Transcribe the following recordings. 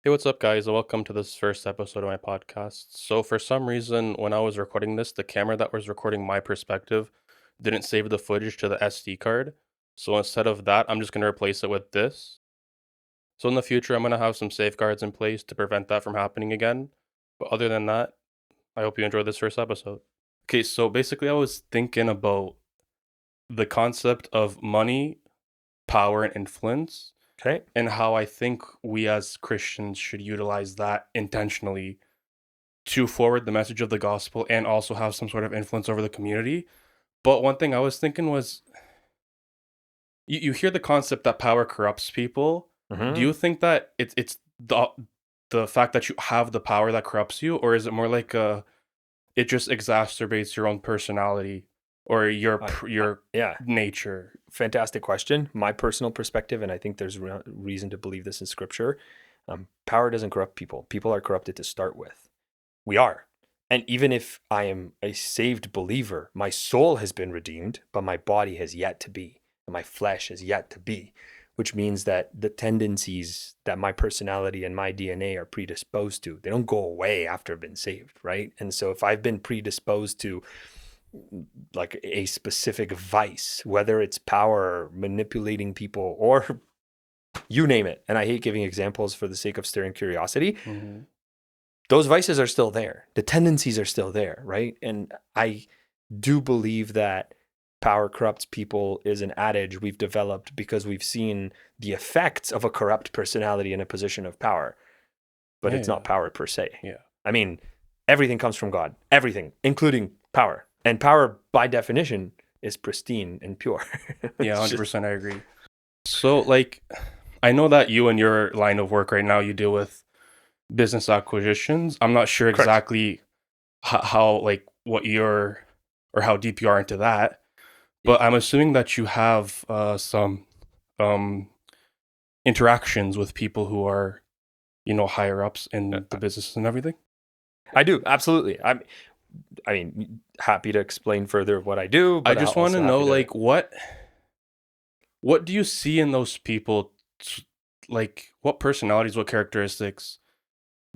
Hey, what's up, guys? Welcome to this first episode of my podcast. So, for some reason, when I was recording this, the camera that was recording my perspective didn't save the footage to the SD card. So, instead of that, I'm just going to replace it with this. So, in the future, I'm going to have some safeguards in place to prevent that from happening again. But other than that, I hope you enjoyed this first episode. Okay, so basically, I was thinking about the concept of money, power, and influence, Okay. and how I think we as Christians should utilize that intentionally to forward the message of the gospel and also have some sort of influence over the community. But one thing I was thinking was you hear the concept that power corrupts people. Do hmm you think that it's the fact that you have the power that corrupts you, or is it more like it just exacerbates your own personality or your yeah, nature? fantastic question. My personal perspective, and I think there's reason to believe this in scripture. Power doesn't corrupt people. People are corrupted to start with. We are. And even if I am a saved believer, my soul has been redeemed, but my body has yet to be, and my flesh has yet to be, which means that the tendencies that my personality and my DNA are predisposed to, they don't go away after I've been saved, right? And so if I've been predisposed to like a specific vice, whether it's power, manipulating people, or you name it. And I hate giving examples for the sake of stirring curiosity. Hmm. Those vices are still there. The tendencies are still there, right? And I do believe that power corrupts people is an adage we've developed because we've seen the effects of a corrupt personality in a position of power, but it's Yeah, not power per se. yeah, I mean, everything comes from God, everything, including power. And power, by definition, is pristine and pure. yeah. It's Hundred just percent, I agree. So, like, I know that you and your line of work right now, you deal with business acquisitions. I'm not sure correct. exactly how like what you're or how deep you are into that, but I'm assuming that you have some um, interactions with people who are higher ups in the business and everything. I do, absolutely. I mean, happy to explain further what I do, I but just want to also know happy to. like what do you see in those people, like what personalities, what characteristics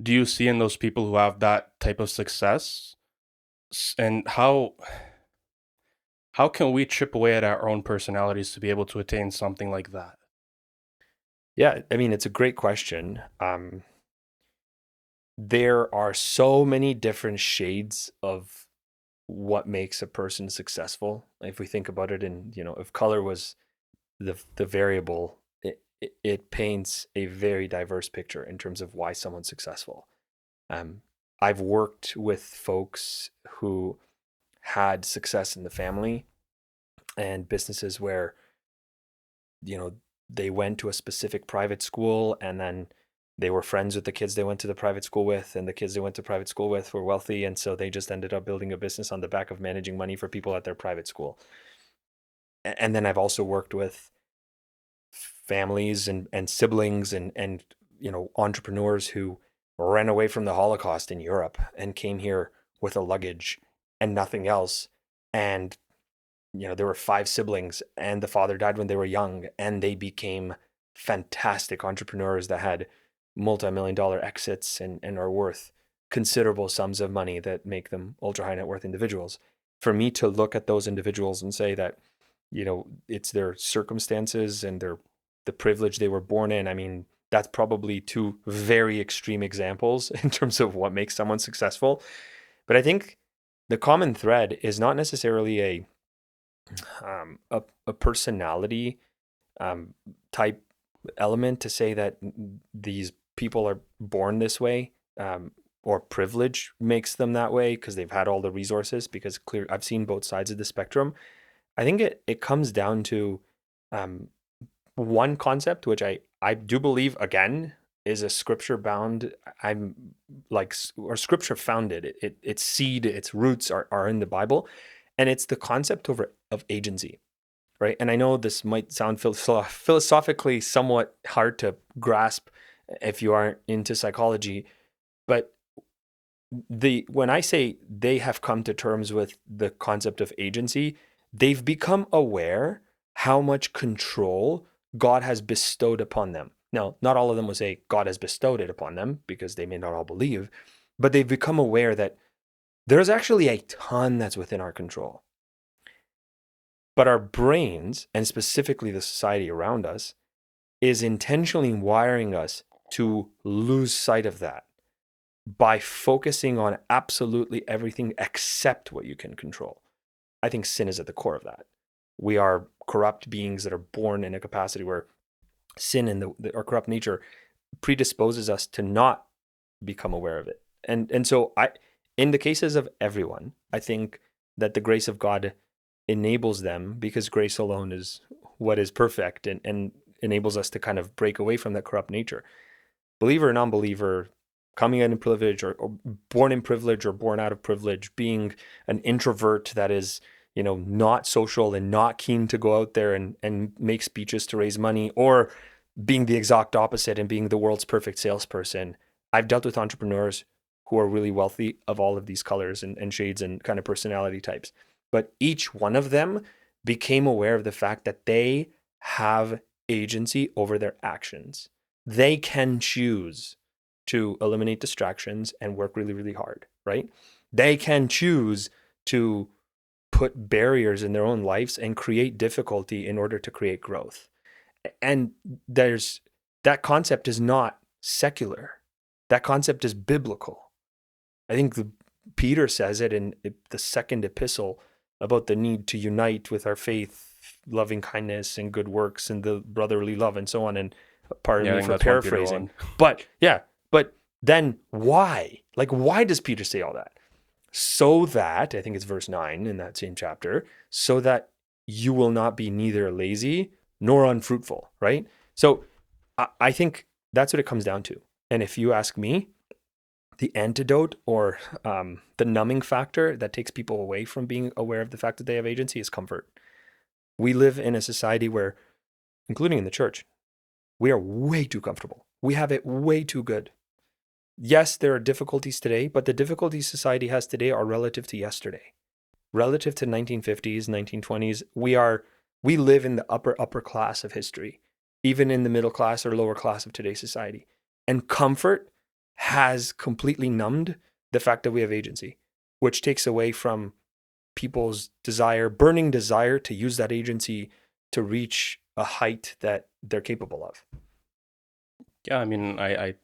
do you see in those people who have that type of success, and how can we chip away at our own personalities to be able to attain something like that? Yeah, I mean, it's a great question. There are so many different shades of what makes a person successful. If we think about it in, if color was the variable, it paints a very diverse picture in terms of why someone's successful. Um, I've worked with folks who had success in the family and businesses where, you know, they went to a specific private school and then they were friends with the kids they went to the private school with, and the kids they went to private school with were wealthy. And so they just ended up building a business on the back of managing money for people at their private school. And then I've also worked with families and siblings and entrepreneurs who ran away from the Holocaust in Europe and came here with a luggage and nothing else. And there were five siblings, and the father died when they were young, and they became fantastic entrepreneurs that had multi-million dollar exits and are worth considerable sums of money that make them ultra high net worth individuals. For me to look at those individuals and say that, it's their circumstances and the privilege they were born in, I mean, that's probably two very extreme examples in terms of what makes someone successful. But I think the common thread is not necessarily a personality um, type element to say that these people are born this way, or privilege makes them that way because they've had all the resources. Because clear, I've seen both sides of the spectrum. I think it comes down to um, one concept, which I do believe again is a scripture bound. I'm like or scripture founded. Its seed, its roots are in the Bible, and it's the concept of agency, right? And I know this might sound philosophically somewhat hard to grasp if you aren't into psychology, but when I say they have come to terms with the concept of agency, they've become aware how much control God has bestowed upon them. Now, not all of them will say God has bestowed it upon them because they may not all believe, but they've become aware that there's actually a ton that's within our control. But our brains, and specifically the society around us, is intentionally wiring us to lose sight of that by focusing on absolutely everything except what you can control. I think sin is at the core of that. We are corrupt beings that are born in a capacity where sin and our corrupt nature predisposes us to not become aware of it. And so in the cases of everyone, I think that the grace of God enables them, because grace alone is what is perfect, and enables us to kind of break away from that corrupt nature. Believer or non-believer, coming out in privilege or born in privilege or born out of privilege, being an introvert that is, not social and not keen to go out there and make speeches to raise money, or being the exact opposite and being the world's perfect salesperson. I've dealt with entrepreneurs who are really wealthy of all of these colors and shades and kind of personality types. But each one of them became aware of the fact that they have agency over their actions. They can choose to eliminate distractions and work really, really hard, right? They can choose to put barriers in their own lives and create difficulty in order to create growth. And that concept is not secular. That concept is biblical. I think Peter says it in the second epistle about the need to unite with our faith, loving kindness and good works and the brotherly love and so on. And pardon me for paraphrasing. But then why? Like, why does Peter say all that? So that, I think it's verse 9 in that same chapter, so that you will not be neither lazy nor unfruitful, right? So I think that's what it comes down to. And if you ask me, the antidote or the numbing factor that takes people away from being aware of the fact that they have agency is comfort. We live in a society where, including in the church, we are way too comfortable. We have it way too good. Yes, there are difficulties today, but the difficulties society has today are relative to yesterday. Relative to 1950s, 1920s, we live in the upper class of history, even in the middle class or lower class of today's society. And comfort has completely numbed the fact that we have agency, which takes away from people's burning desire to use that agency to reach a height that they're capable of. Yeah, I mean, I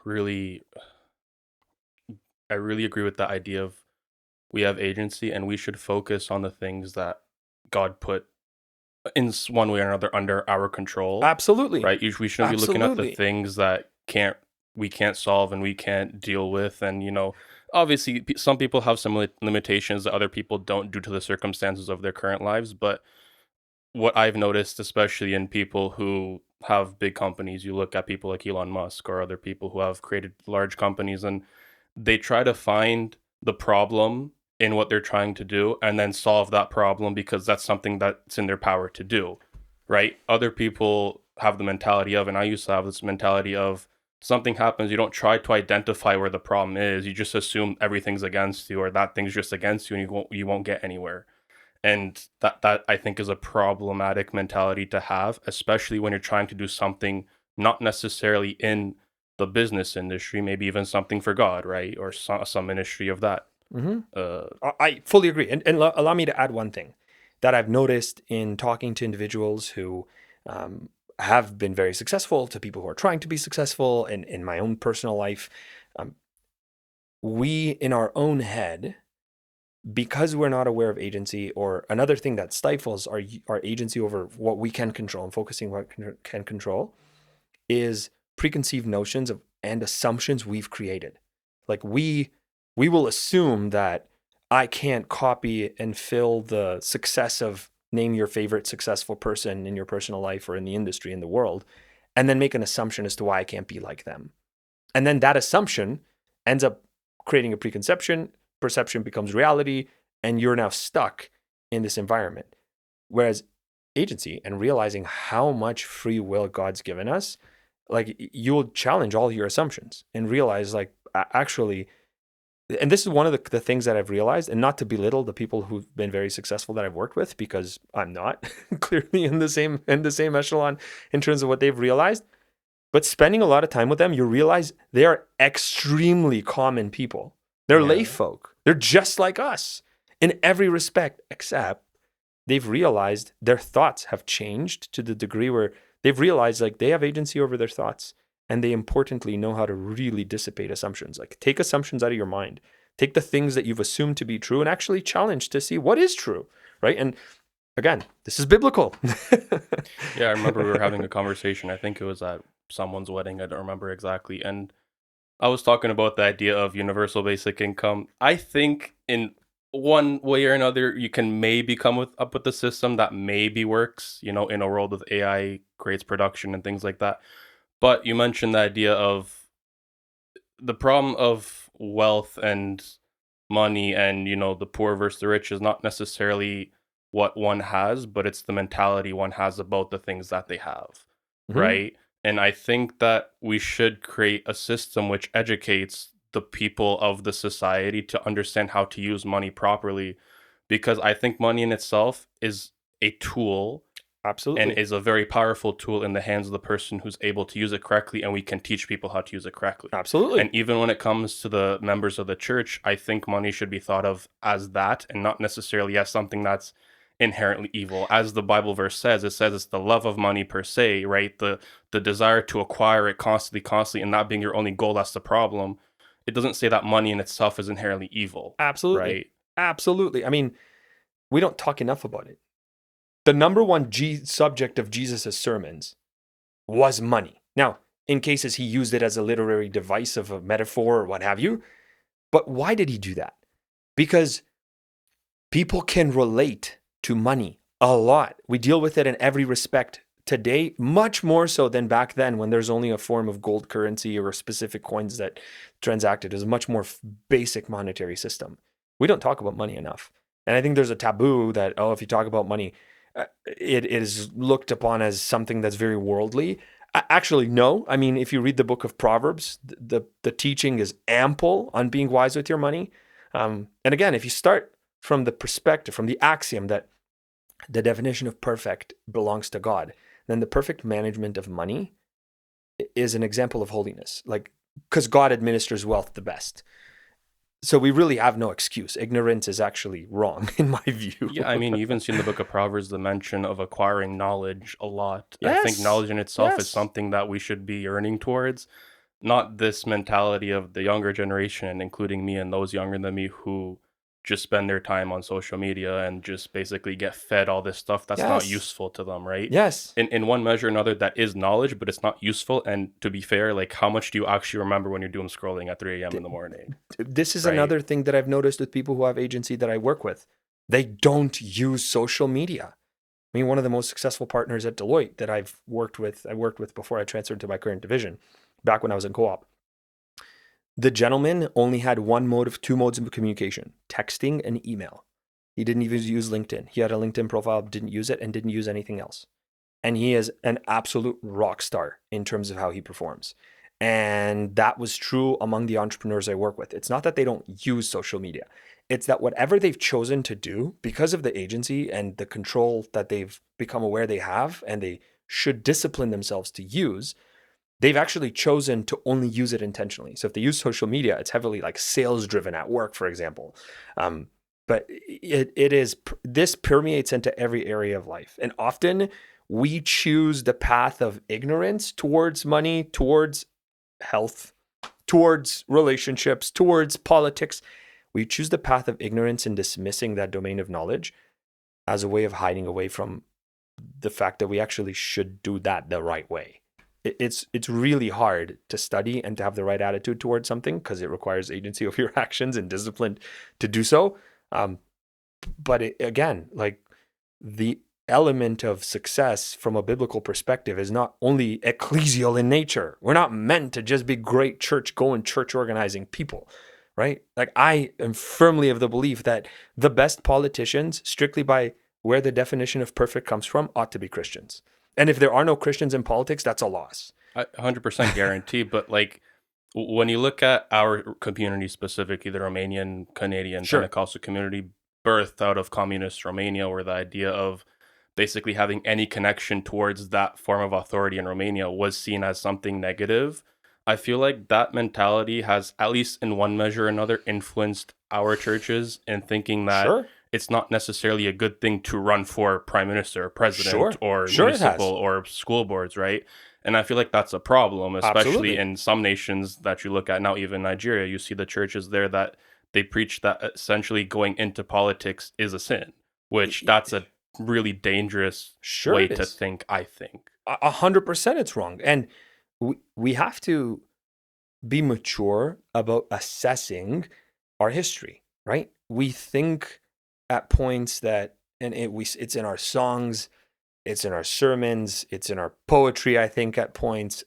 really agree with the idea of we have agency and we should focus on the things that God put in one way or another under our control. Absolutely. Right? We shouldn't be looking at the things that we can't solve and we can't deal with. And, obviously some people have some limitations that other people don't due to the circumstances of their current lives. But what I've noticed, especially in people who have big companies, you look at people like Elon Musk or other people who have created large companies, and they try to find the problem in what they're trying to do and then solve that problem because that's something that's in their power to do, right? Other people have the mentality of, and I used to have this mentality of, something happens, you don't try to identify where the problem is, you just assume everything's against you or that thing's just against you, and you won't get anywhere. And that I think is a problematic mentality to have, especially when you're trying to do something not necessarily in the business industry, maybe even something for God, right? Or some ministry of that. Mm-hmm. I fully agree. And allow me to add one thing that I've noticed in talking to individuals who have been very successful, to people who are trying to be successful, and in my own personal life. We, in our own head, because we're not aware of agency, or another thing that stifles our agency over what we can control and focusing what can control, is preconceived notions of and assumptions we've created. Like we will assume that I can't copy and fill the success of, name your favorite successful person in your personal life or in the industry, in the world, and then make an assumption as to why I can't be like them. And then that assumption ends up creating a preconception, perception becomes reality, and you're now stuck in this environment. Whereas agency and realizing how much free will God's given us, like, you'll challenge all your assumptions and realize, like, actually, and this is one of the things that I've realized, and not to belittle the people who've been very successful that I've worked with, because I'm not clearly in the same echelon in terms of what they've realized. But spending a lot of time with them, you realize they are extremely common people. They're lay Yeah. folk. They're just like us in every respect, except they've realized their thoughts have changed to the degree where they've realized like they have agency over their thoughts, and they importantly know how to really dissipate assumptions. Like take assumptions out of your mind. Take the things that you've assumed to be true and actually challenge to see what is true, right? And again, this is biblical. Yeah, I remember we were having a conversation. I think it was at someone's wedding. I don't remember exactly. And I was talking about the idea of universal basic income. I think in one way or another, you can maybe come up with a system that maybe works, in a world with AI creates production and things like that. But you mentioned the idea of the problem of wealth and money and, the poor versus the rich is not necessarily what one has, but it's the mentality one has about the things that they have, Mhm. right? And I think that we should create a system which educates the people of the society to understand how to use money properly, because I think money in itself is a tool and Absolutely. is a very powerful tool in the hands of the person who's able to use it correctly, and we can teach people how to use it correctly. Absolutely. And even when it comes to the members of the church, I think money should be thought of as that and not necessarily as something that's inherently evil. As the Bible verse says, it says it's the love of money per se, right? The desire to acquire it constantly, and that being your only goal, that's the problem. It doesn't say that money in itself is inherently evil, Absolutely. right? Absolutely. I mean, we don't talk enough about it. The number one subject of Jesus' sermons was money. Now, in cases he used it as a literary device of a metaphor or what have you. But why did he do that? Because people can relate to money a lot. We deal with it in every respect today, much more so than back then when there's only a form of gold currency or specific coins that transacted. It was a much more basic monetary system. We don't talk about money enough. And I think there's a taboo that, oh, if you talk about money, it is looked upon as something that's very worldly. Actually, no. I mean, if you read the book of Proverbs, the teaching is ample on being wise with your money. And again, if you start from the perspective, from the axiom that the definition of perfect belongs to God, then the perfect management of money is an example of holiness. Like, because God administers wealth the best. So we really have no excuse. Ignorance is actually wrong, in my view. Yeah, I mean, you even see in the book of Proverbs the mention of acquiring knowledge a lot. I think Yes. knowledge in itself is Yes. something that we should be earning towards, not this mentality of the younger generation, including me and those younger than me who just spend their time on social media and just basically get fed all this stuff that's not Yes. useful to them, right? Yes. In one measure or another, that is knowledge, but it's not useful. And to be fair, like how much do you actually remember when you're doing scrolling at 3 a.m. in the morning, This is right? another thing that I've noticed with people who have agency that I work with. They don't use social media. I mean, one of the most successful partners at Deloitte that I worked with before I transferred to my current division, back when I was in co-op. The gentleman only had two modes of communication: texting and email. He didn't even use LinkedIn. He had a LinkedIn profile, didn't use it, and didn't use anything else. And he is an absolute rock star in terms of how he performs. And that was true among the entrepreneurs I work with. It's not that they don't use social media, it's that whatever they've chosen to do, because of the agency and the control that they've become aware they have, and they should discipline themselves to use, they've actually chosen to only use it intentionally. So if they use social media, it's heavily like sales driven at work, for example. But this permeates into every area of life. And often we choose the path of ignorance towards money, towards health, towards relationships, towards politics. We choose the path of ignorance and dismissing that domain of knowledge as a way of hiding away from the fact that we actually should do that the right way. It's really hard to study and to have the right attitude towards something because it requires agency of your actions and discipline to do so. Um, but again, like the element of success from a biblical perspective is not only ecclesial in nature. We're not meant to just be great church going, church organizing people, right? Like I am firmly of the belief that the best politicians, strictly by where the definition of perfect comes from, ought to be Christians. And if there are no Christians in politics, that's a loss. I 100% guarantee, but like when you look at our community specifically, the Romanian Canadian Sure. Pentecostal community birthed out of communist Romania, where the idea of basically having any connection towards that form of authority in Romania was seen as something negative. I feel like that mentality has, at least in one measure or another, influenced our churches in thinking that Sure. it's not necessarily a good thing to run for prime minister or president Sure. or Sure it municipal has. or school boards, right? And I feel like that's a problem, especially Absolutely. in some nations that you look at now, even Nigeria. You see the churches there that they preach that essentially going into politics is a sin, which that's a really dangerous Sure way it to is. think, I think. 100% it's wrong. And we have to be mature about assessing our history, right? We think at points that, and it's in our songs, it's in our sermons, it's in our poetry, I think at points,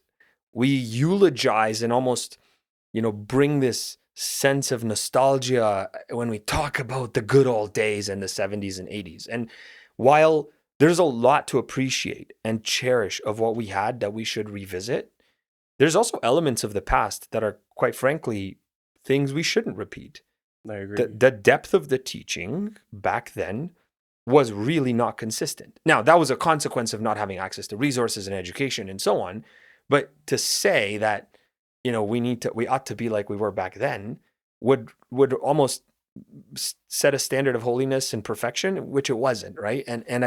we eulogize and almost, bring this sense of nostalgia when we talk about the good old days in the 70s and 80s. And while there's a lot to appreciate and cherish of what we had that we should revisit, there's also elements of the past that are, quite frankly, things we shouldn't repeat. I agree. The depth of the teaching back then was really not consistent. Now, that was a consequence of not having access to resources and education and so on. But to say that, we ought to be like we were back then would almost set a standard of holiness and perfection, which it wasn't, right? And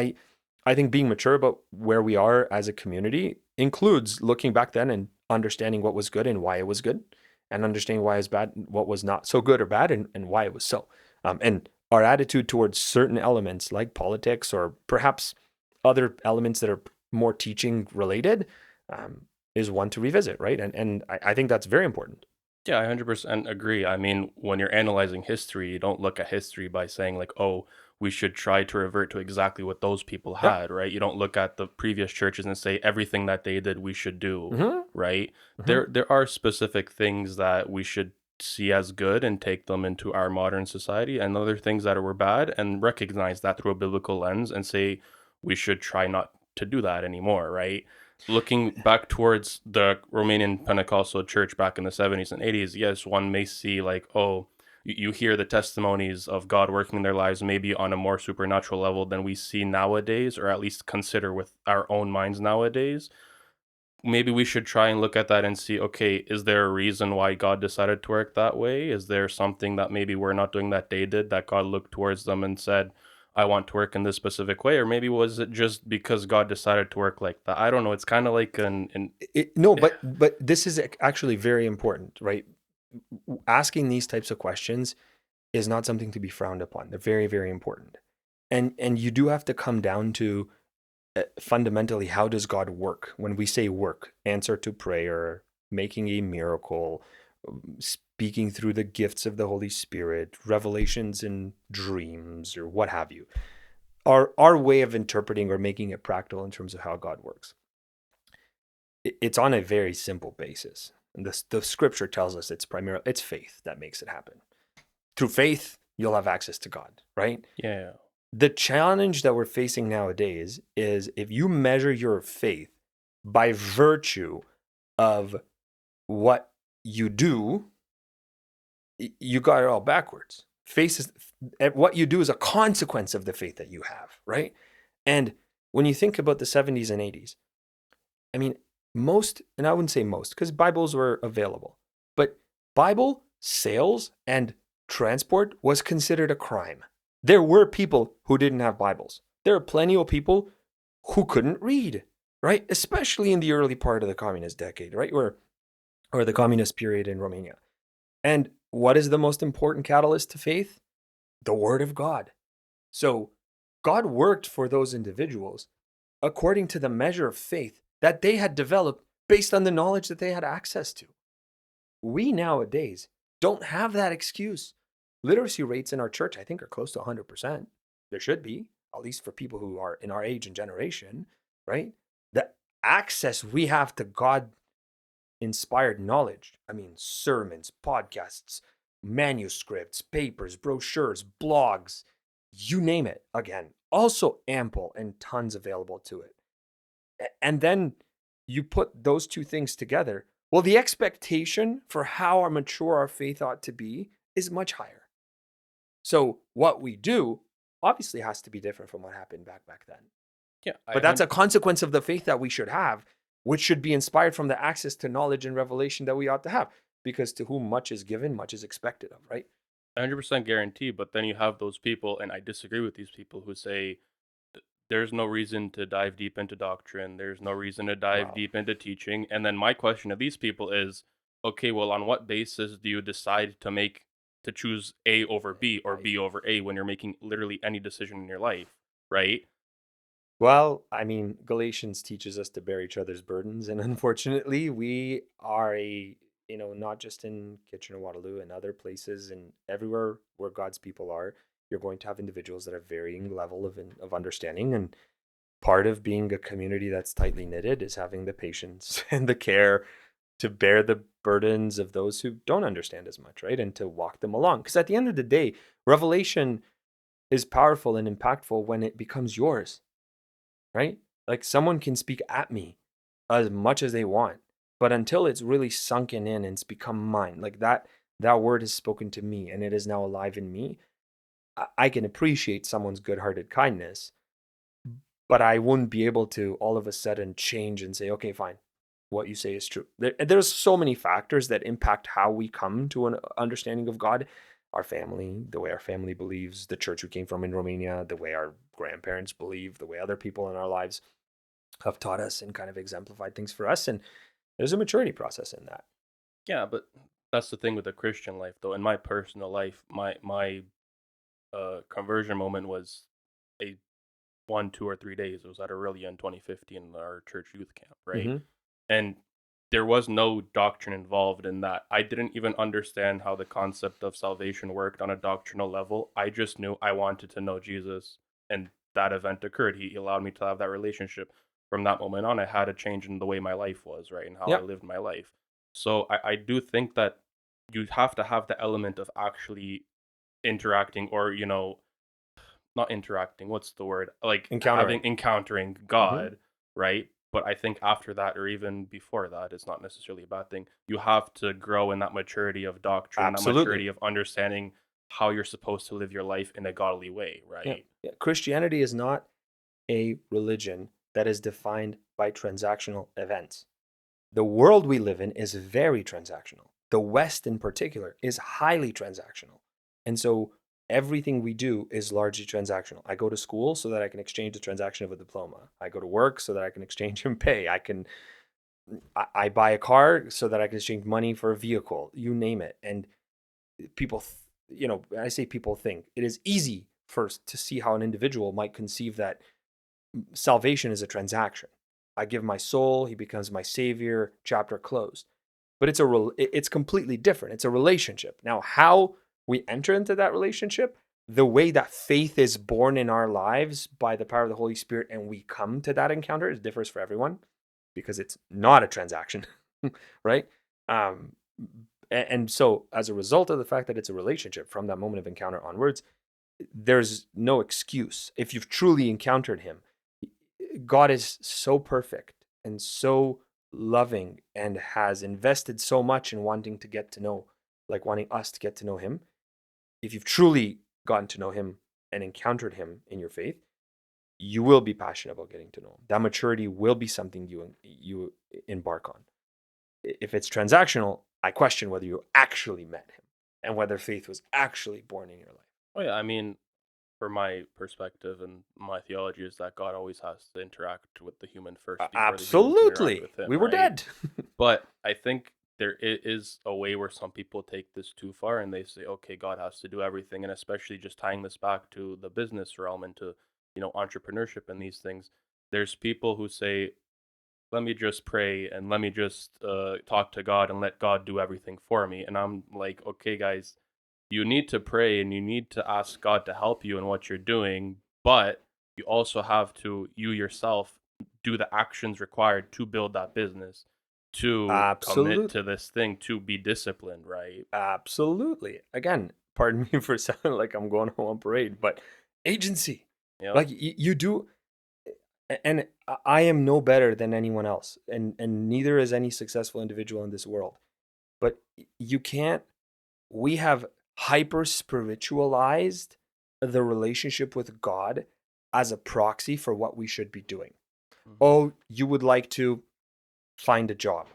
I think being mature about where we are as a community includes looking back then and understanding what was good and why it was good, and understanding why it was bad, what was not so good or bad, and why it was so. And our attitude towards certain elements like politics or perhaps other elements that are more teaching related is one to revisit, right? And I think that's very important. Yeah, I 100% agree. I mean, when you're analyzing history, you don't look at history by saying, like, oh, we should try to revert to exactly what those people Yeah. had, right? You don't look at the previous churches and say everything that they did we should do, Mm-hmm. right? Mm-hmm. There are specific things that we should see as good and take them into our modern society, and other things that were bad and recognize that through a biblical lens and say we should try not to do that anymore, right? Looking back towards the Romanian Pentecostal church back in the 70s and 80s, yes, one may see like, oh, you hear the testimonies of God working in their lives maybe on a more supernatural level than we see nowadays, or at least consider with our own minds nowadays. Maybe we should try and look at that and see, okay, is there a reason why God decided to work that way? Is there something that maybe we're not doing that they did, that God looked towards them and said, I want to work in this specific way? Or maybe was it just because God decided to work like that? I don't know. It's kind of like No, but this is actually very important, right? Asking these types of questions is not something to be frowned upon. They're very, very important. And you do have to come down to fundamentally, how does God work? When we say work, answer to prayer, making a miracle, speaking through the gifts of the Holy Spirit, revelations in dreams, or what have you. Our way of interpreting or making it practical in terms of how God works, it's on a very simple basis. And the scripture tells us it's faith that makes it happen. Through faith, you'll have access to God, right? yeah, The challenge that we're facing nowadays is if you measure your faith by virtue of what you do, you got it all backwards. Faith is what you do is a consequence of the faith that you have, right? And when you think about the 70s and 80s, I mean, most, and I wouldn't say most, because Bibles were available, but Bible sales and transport was considered a crime. There were people who didn't have Bibles. There are plenty of people who couldn't read, right? Especially in the early part of the communist decade, right? Or the communist period in Romania. And what is the most important catalyst to faith? The Word of God. So God worked for those individuals according to the measure of faith that they had developed based on the knowledge that they had access to. We nowadays don't have that excuse. Literacy rates in our church, I think, are close to 100%. There should be, at least for people who are in our age and generation, right? The access we have to God inspired knowledge. I mean, sermons, podcasts, manuscripts, papers, brochures, blogs, you name it. Again, also ample and tons available to it. And then you put those two things together. Well, the expectation for how mature our faith ought to be is much higher. So what we do obviously has to be different from what happened back then. Yeah, But that's a consequence of the faith that we should have, which should be inspired from the access to knowledge and revelation that we ought to have. Because to whom much is given, much is expected of, right? 100% guarantee, but then you have those people, and I disagree with these people who say there's no reason to dive deep into doctrine. There's no reason to dive Wow. deep into teaching. And then my question to these people is, okay, well, on what basis do you decide to choose A over B or Right. B over A when you're making literally any decision in your life, right? Well, I mean, Galatians teaches us to bear each other's burdens, and unfortunately, we are not just in Kitchener-Waterloo and other places and everywhere where God's people are, you're going to have individuals that have varying level of understanding, and part of being a community that's tightly knitted is having the patience and the care to bear the burdens of those who don't understand as much, right? And to walk them along. Because at the end of the day, revelation is powerful and impactful when it becomes yours, right? Like someone can speak at me as much as they want, but until it's really sunken in and it's become mine, like that word is spoken to me and it is now alive in me. I can appreciate someone's good-hearted kindness, but I wouldn't be able to all of a sudden change and say, okay, fine, what you say is true. There's so many factors that impact how we come to an understanding of God. Our family, the way our family believes, the church we came from in Romania, the way our grandparents believe, the way other people in our lives have taught us and kind of exemplified things for us. And there's a maturity process in that. Yeah, but that's the thing with the Christian life, though. In my personal life, my conversion moment was a 1, 2, or 3 days. It was at Aurelia in 2015 in our church youth camp, right? Mm-hmm. And there was no doctrine involved in that. I didn't even understand how the concept of salvation worked on a doctrinal level. I just knew I wanted to know Jesus, and that event occurred. He allowed me to have that relationship. From that moment on, I had a change in the way my life was, right, and how I Yeah. lived my life. So I do think that you have to have the element of actually interacting, or not interacting, what's the word? Like Encountering. encountering Mm-hmm. God, right? But I think after that, or even before that, it's not necessarily a bad thing. You have to grow in that maturity of doctrine, that Absolutely. maturity of understanding how you're supposed to live your life in a godly way, Yeah. right? Yeah. Christianity is not a religion that is defined by transactional events. The world we live in is very transactional. The West, in particular, is highly transactional. And so everything we do is largely transactional. I go to school so that I can exchange the transaction of a diploma. I go to work so that I can exchange and pay. I buy a car so that I can exchange money for a vehicle. You name it. And people, I say people think it is easy first to see how an individual might conceive that salvation is a transaction. I give my soul, he becomes my savior, chapter closed. But it's completely different. It's a relationship. Now, how we enter into that relationship, the way that faith is born in our lives by the power of the Holy Spirit and we come to that encounter, it differs for everyone because it's not a transaction, right? Um, and so, as a result of the fact that it's a relationship from that moment of encounter onwards, there's no excuse. If you've truly encountered him, God is so perfect and so loving and has invested so much in wanting to get to know, like wanting us to get to know him. If you've truly gotten to know him and encountered him in your faith, you will be passionate about getting to know him. That maturity will be something you embark on. If it's transactional, I question whether you actually met him and whether faith was actually born in your life. Oh yeah, I mean, for my perspective and my theology is that God always has to interact with the human first before the human can interact Absolutely. with him, We were right? dead. But I think is a way where some people take this too far and they say, okay, God has to do everything. And especially just tying this back to the business realm and to, entrepreneurship and these things. There's people who say, let me just pray and let me just talk to God and let God do everything for me. And I'm like, okay, guys, you need to pray and you need to ask God to help you in what you're doing, but you also have to, you yourself, do the actions required to build that business, to commit Absolutely. to this thing, to be disciplined, right? Absolutely. Again, pardon me for sounding like I'm going on parade, but agency. Yep. Like you do, and I am no better than anyone else, and neither is any successful individual in this world. But you can't. We have hyper spiritualized the relationship with God as a proxy for what we should be doing. Mhm. Oh, you would like to find a job.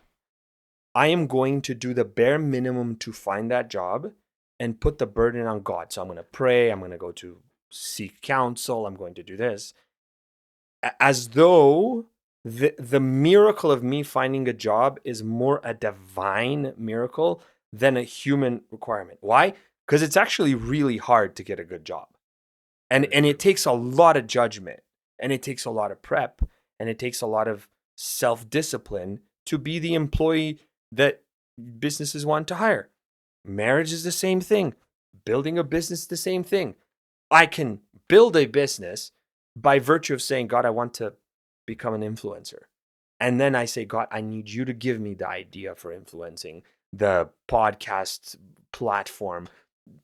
I am going to do the bare minimum to find that job and put the burden on God. So I'm going to pray, I'm going to go to seek counsel, I'm going to do this. As though the miracle of me finding a job is more a divine miracle than a human requirement. Why? Because it's actually really hard to get a good job. And Very and it true. takes a lot of judgment, and it takes a lot of prep, and it takes a lot of self-discipline to be the employee that businesses want to hire. Marriage is the same thing. Building a business is the same thing. I can build a business by virtue of saying, God, I want to become an influencer. And then I say, God, I need you to give me the idea for influencing the podcast platform.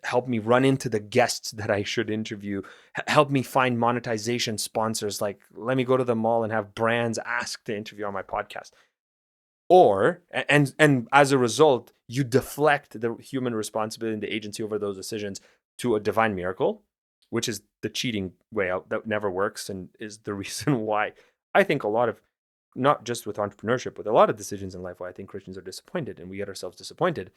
Help me run into the guests that I should interview. Help me find monetization sponsors. Like, let me go to the mall and have brands ask to interview on my podcast. Or, and as a result, you deflect the human responsibility and the agency over those decisions to a divine miracle, which is the cheating way out that never works and is the reason why I think a lot of, not just with entrepreneurship, with a lot of decisions in life, why I think Christians are disappointed and we get ourselves disappointed.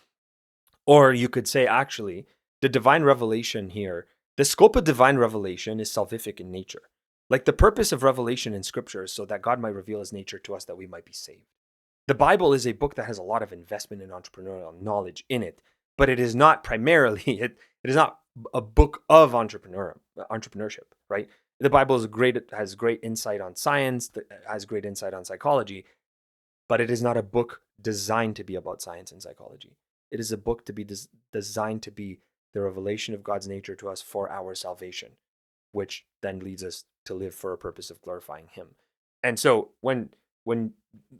Or you could say, actually, the divine revelation here, the scope of divine revelation is salvific in nature. Like the purpose of revelation in scripture is so that God might reveal his nature to us that we might be saved. The Bible is a book that has a lot of investment in entrepreneurial knowledge in it, but it is not primarily, it is not a book of entrepreneurship, right? The Bible is has great insight on science, has great insight on psychology, but it is not a book designed to be about science and psychology. It is a book to be designed to be the revelation of God's nature to us for our salvation, which then leads us to live for a purpose of glorifying him. And so when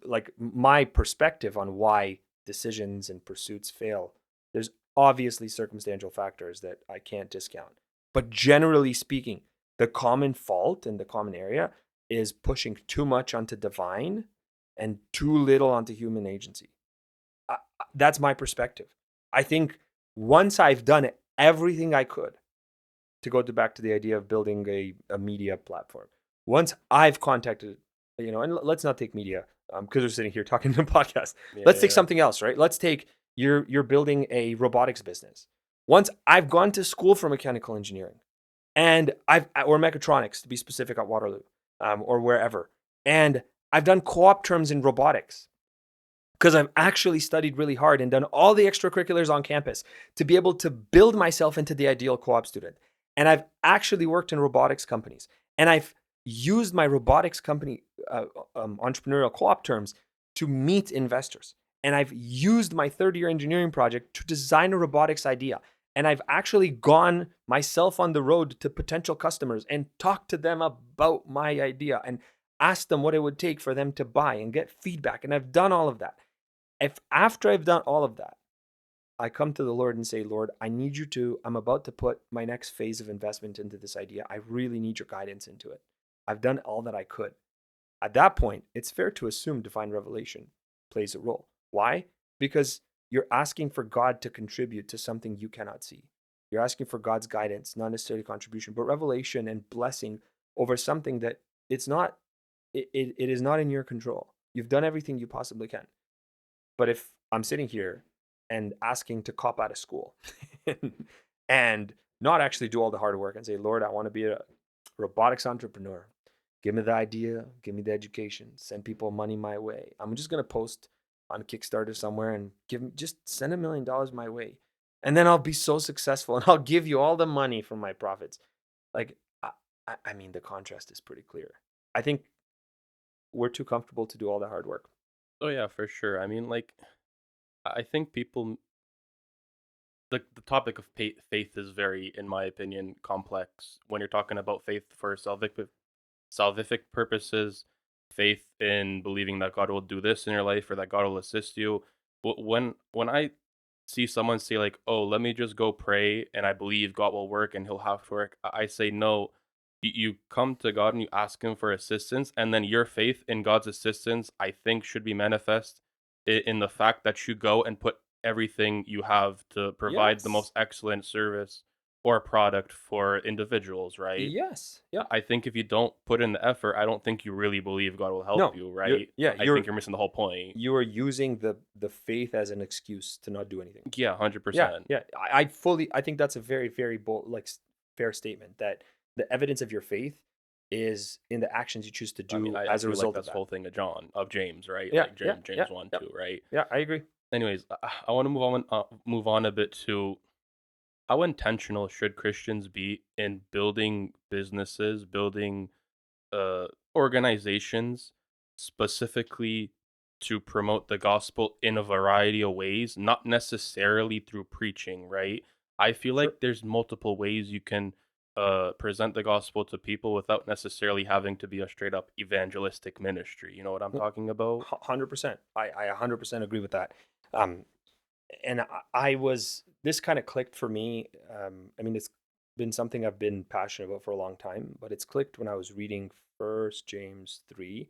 like my perspective on why decisions and pursuits fail, there's obviously circumstantial factors that I can't discount. But generally speaking, the common fault and the common area is pushing too much onto divine and too little onto human agency. That's my perspective. I think once I've done everything I could to go back to the idea of building a media platform, once I've contacted, and let's not take media because we're sitting here talking to a podcast. Let's take Yeah. something else, right? Let's take you're building a robotics business. Once I've gone to school for mechanical engineering, and or mechatronics to be specific at Waterloo, or wherever, and I've done co-op terms in robotics because I've actually studied really hard and done all the extracurriculars on campus to be able to build myself into the ideal co-op student. And I've actually worked in robotics companies, and I've used my robotics company entrepreneurial co-op terms to meet investors. And I've used my third-year engineering project to design a robotics idea. And I've actually gone myself on the road to potential customers and talked to them about my idea and asked them what it would take for them to buy and get feedback. And I've done all of that. If after I've done all of that, I come to the Lord and say, Lord, I'm about to put my next phase of investment into this idea. I really need your guidance into it. I've done all that I could. At that point, it's fair to assume divine revelation plays a role. Why? Because you're asking for God to contribute to something you cannot see. You're asking for God's guidance, not necessarily contribution, but revelation and blessing over something that it is not in your control. You've done everything you possibly can. But if I'm sitting here and asking to cop out of school and not actually do all the hard work and say, Lord, I want to be a robotics entrepreneur. Give me the idea, give me the education, send people money my way. I'm just going to post on Kickstarter somewhere and just send $1 million my way. And then I'll be so successful and I'll give you all the money from my profits. Like, I mean, the contrast is pretty clear. I think we're too comfortable to do all the hard work. Oh yeah, for sure. I mean, like, I think the topic of faith is very, in my opinion, complex. When you're talking about faith for salvific purposes, faith in believing that God will do this in your life or that God will assist you. When I see someone say like, "Oh, let me just go pray and I believe God will work and He'll have to work," I say no. You come to God and you ask Him for assistance, and then your faith in God's assistance, I think, should be manifest in the fact that you go and put everything you have to provide the Yes. most excellent service. or a product for individuals, right? Yes. Yeah. I think if you don't put in the effort, I don't think you really believe God will help No. you, right? I think you're missing the whole point. You are using the faith as an excuse to not do anything. Yeah, Yeah, 100%. yeah. I think that's a very, very bold, like, fair statement, that the evidence of your faith is in the actions you choose to I mean, do I as a do like result of this that. whole thing of James, right? Yeah, Like yeah, yeah, James 1, yeah, 2, right? yeah. I agree. Anyways, I want to move on a bit to how intentional should Christians be in building businesses, building organizations specifically to promote the gospel in a variety of ways, not necessarily through preaching, right? I feel Sure. like there's multiple ways you can present the gospel to people without necessarily having to be a straight up evangelistic ministry. You know what I'm talking about? 100%. I 100% agree with that. Um, and I was, this kind of clicked for me. I mean, it's been something I've been passionate about for a long time, but it's clicked when I was reading First James 3.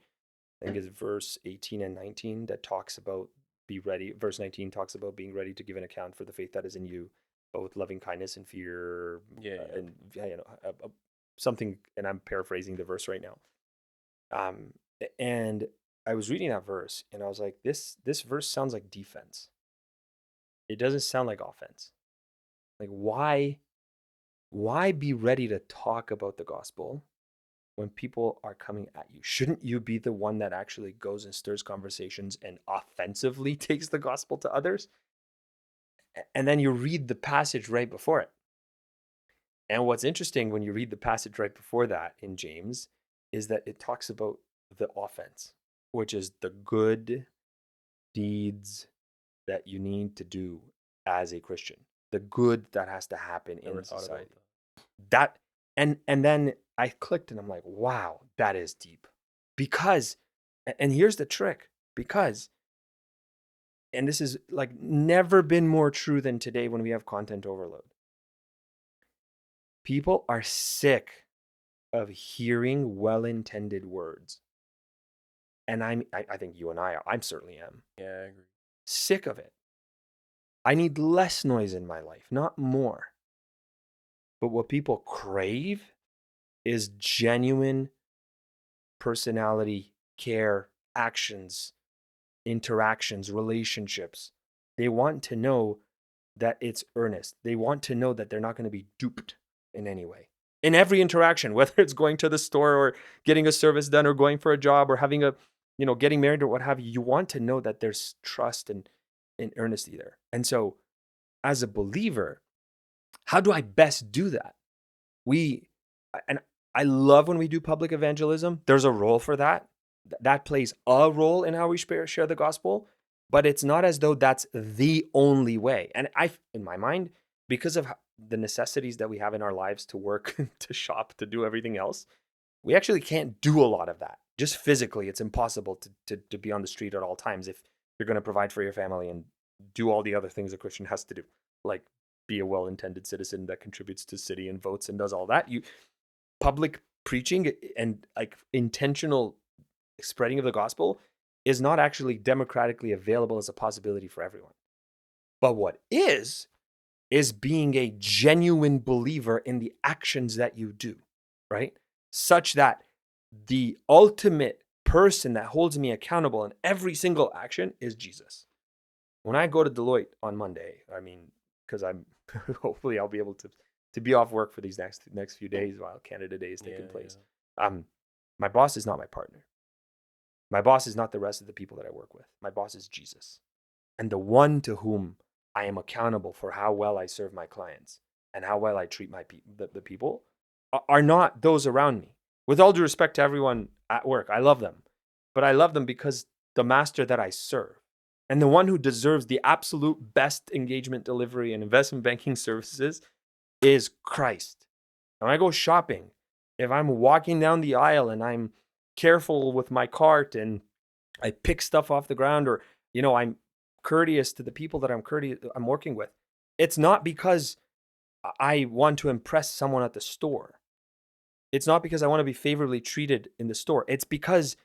I think it's verse 18 and 19 that talks about be ready. Verse 19 talks about being ready to give an account for the faith that is in you, but with loving kindness and fear, Yeah, yeah. and something. And I'm paraphrasing the verse right now. Um, and I was reading that verse, and I was like, this verse sounds like defense. It doesn't sound like offense. Like, why be ready to talk about the gospel when people are coming at you? Shouldn't you be the one that actually goes and stirs conversations and offensively takes the gospel to others? And then you read the passage right before it. And what's interesting when you read the passage right before that in James is that it talks about the offense, which is the good deeds that you need to do as a Christian, the good that has to happen Never in thought about society. that. That and then I clicked and I'm like, wow, that is deep. Because, and here's the trick, because, and this is like never been more true than today when we have content overload. People are sick of hearing well-intended words. And I think you and I certainly am Yeah, I agree. sick of it. I need less noise in my life, not more. But what people crave is genuine personality, care, actions, interactions, relationships. They want to know that it's earnest. They want to know that they're not going to be duped in any way. In every interaction, whether it's going to the store or getting a service done or going for a job or having a, getting married or what have you, you want to know that there's trust and earnesty there. And so, as a believer, how do I best do that? And I love when we do public evangelism. There's a role for that. That plays a role in how we share the gospel, but it's not as though that's the only way. And in my mind, because of the necessities that we have in our lives to work, to shop, to do everything else, we actually can't do a lot of that. Just physically, it's impossible to be on the street at all times if you're going to provide for your family and do all the other things a Christian has to do, like be a well-intended citizen that contributes to city and votes and does all that. Public preaching and like intentional spreading of the gospel is not actually democratically available as a possibility for everyone. But what is being a genuine believer in the actions that you do, right? Such that the ultimate person that holds me accountable in every single action is Jesus. When I go to Deloitte on Monday, I mean, because I'm hopefully I'll be able to be off work for these next few days while Canada Day is taking place. My boss is not my partner. My boss is not the rest of the people that I work with. My boss is Jesus. And the one to whom I am accountable for how well I serve my clients and how well I treat the people are not those around me. With all due respect to everyone at work, I love them. But I love them because the master that I serve and the one who deserves the absolute best engagement delivery and investment banking services is Christ. When I go shopping, if I'm walking down the aisle and I'm careful with my cart and I pick stuff off the ground, or I'm courteous to the people that I'm working with, it's not because I want to impress someone at the store. It's not because I want to be favorably treated in the store. It's because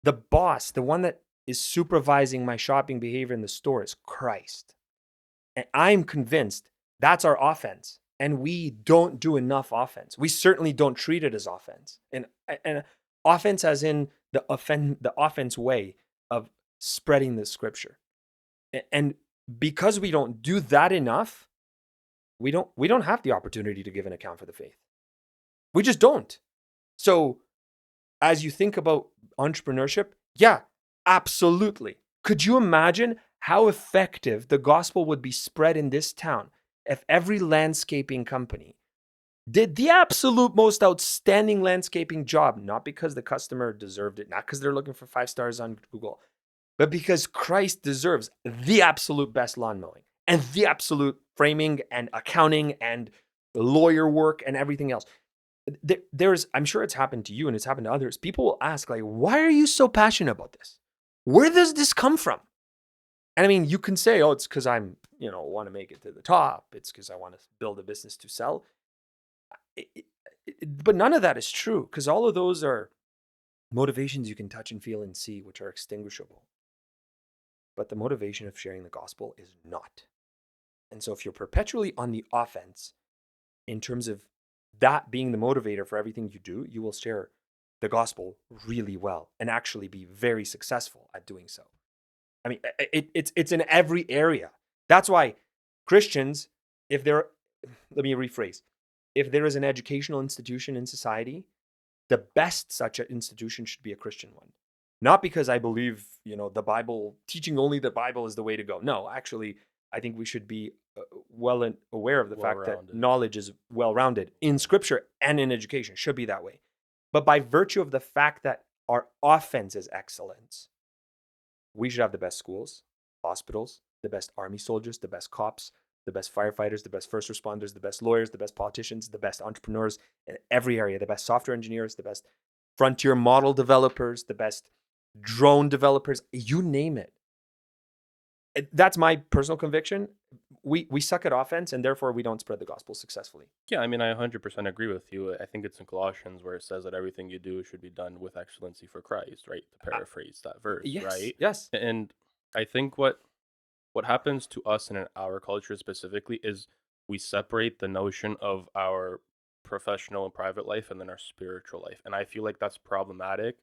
the boss, the one that is supervising my shopping behavior in the store, is Christ. And I'm convinced that's our offense. and we don't do enough offense. We certainly don't treat it as offense. And offense as in the offense way of spreading the scripture. And because we don't do that enough, we don't have the opportunity to give an account for the faith. We just don't. So as you think about entrepreneurship, yeah, absolutely. Could you imagine how effective the gospel would be spread in this town if every landscaping company did the absolute most outstanding landscaping job, not because the customer deserved it, not because they're looking for 5 stars on Google, but because Christ deserves the absolute best lawn mowing and the absolute framing and accounting and lawyer work and everything else. There's, I'm sure it's happened to you and it's happened to others. People will ask, like, why are you so passionate about this? Where does this come from? And I mean, you can say, oh, it's because I'm, want to make it to the top. It's because I want to build a business to sell. But none of that is true, because all of those are motivations you can touch and feel and see, which are extinguishable. But the motivation of sharing the gospel is not. And so if you're perpetually on the offense in terms of that being the motivator for everything you do, you will share the gospel really well and actually be very successful at doing so. I mean, it's in every area. That's why Christians, let me rephrase, if there is an educational institution in society, the best such an institution should be a Christian one. Not because I believe, the Bible, teaching only the Bible is the way to go. No, actually, I think we should be well aware of the fact that knowledge is well-rounded in scripture and in education. Should be that way. But by virtue of the fact that our offense is excellence, we should have the best schools, hospitals, the best army soldiers, the best cops, the best firefighters, the best first responders, the best lawyers, the best politicians, the best entrepreneurs in every area, the best software engineers, the best frontier model developers, the best drone developers, you name it. That's my personal conviction. We suck at offense, and therefore we don't spread the gospel successfully. Yeah, I mean, I 100% agree with you. I think it's in Colossians where it says that everything you do should be done with excellency for Christ, right? To paraphrase that verse, Yes, right? yes. And I think what happens to us and in our culture specifically is we separate the notion of our professional and private life and then our spiritual life. And I feel like that's problematic.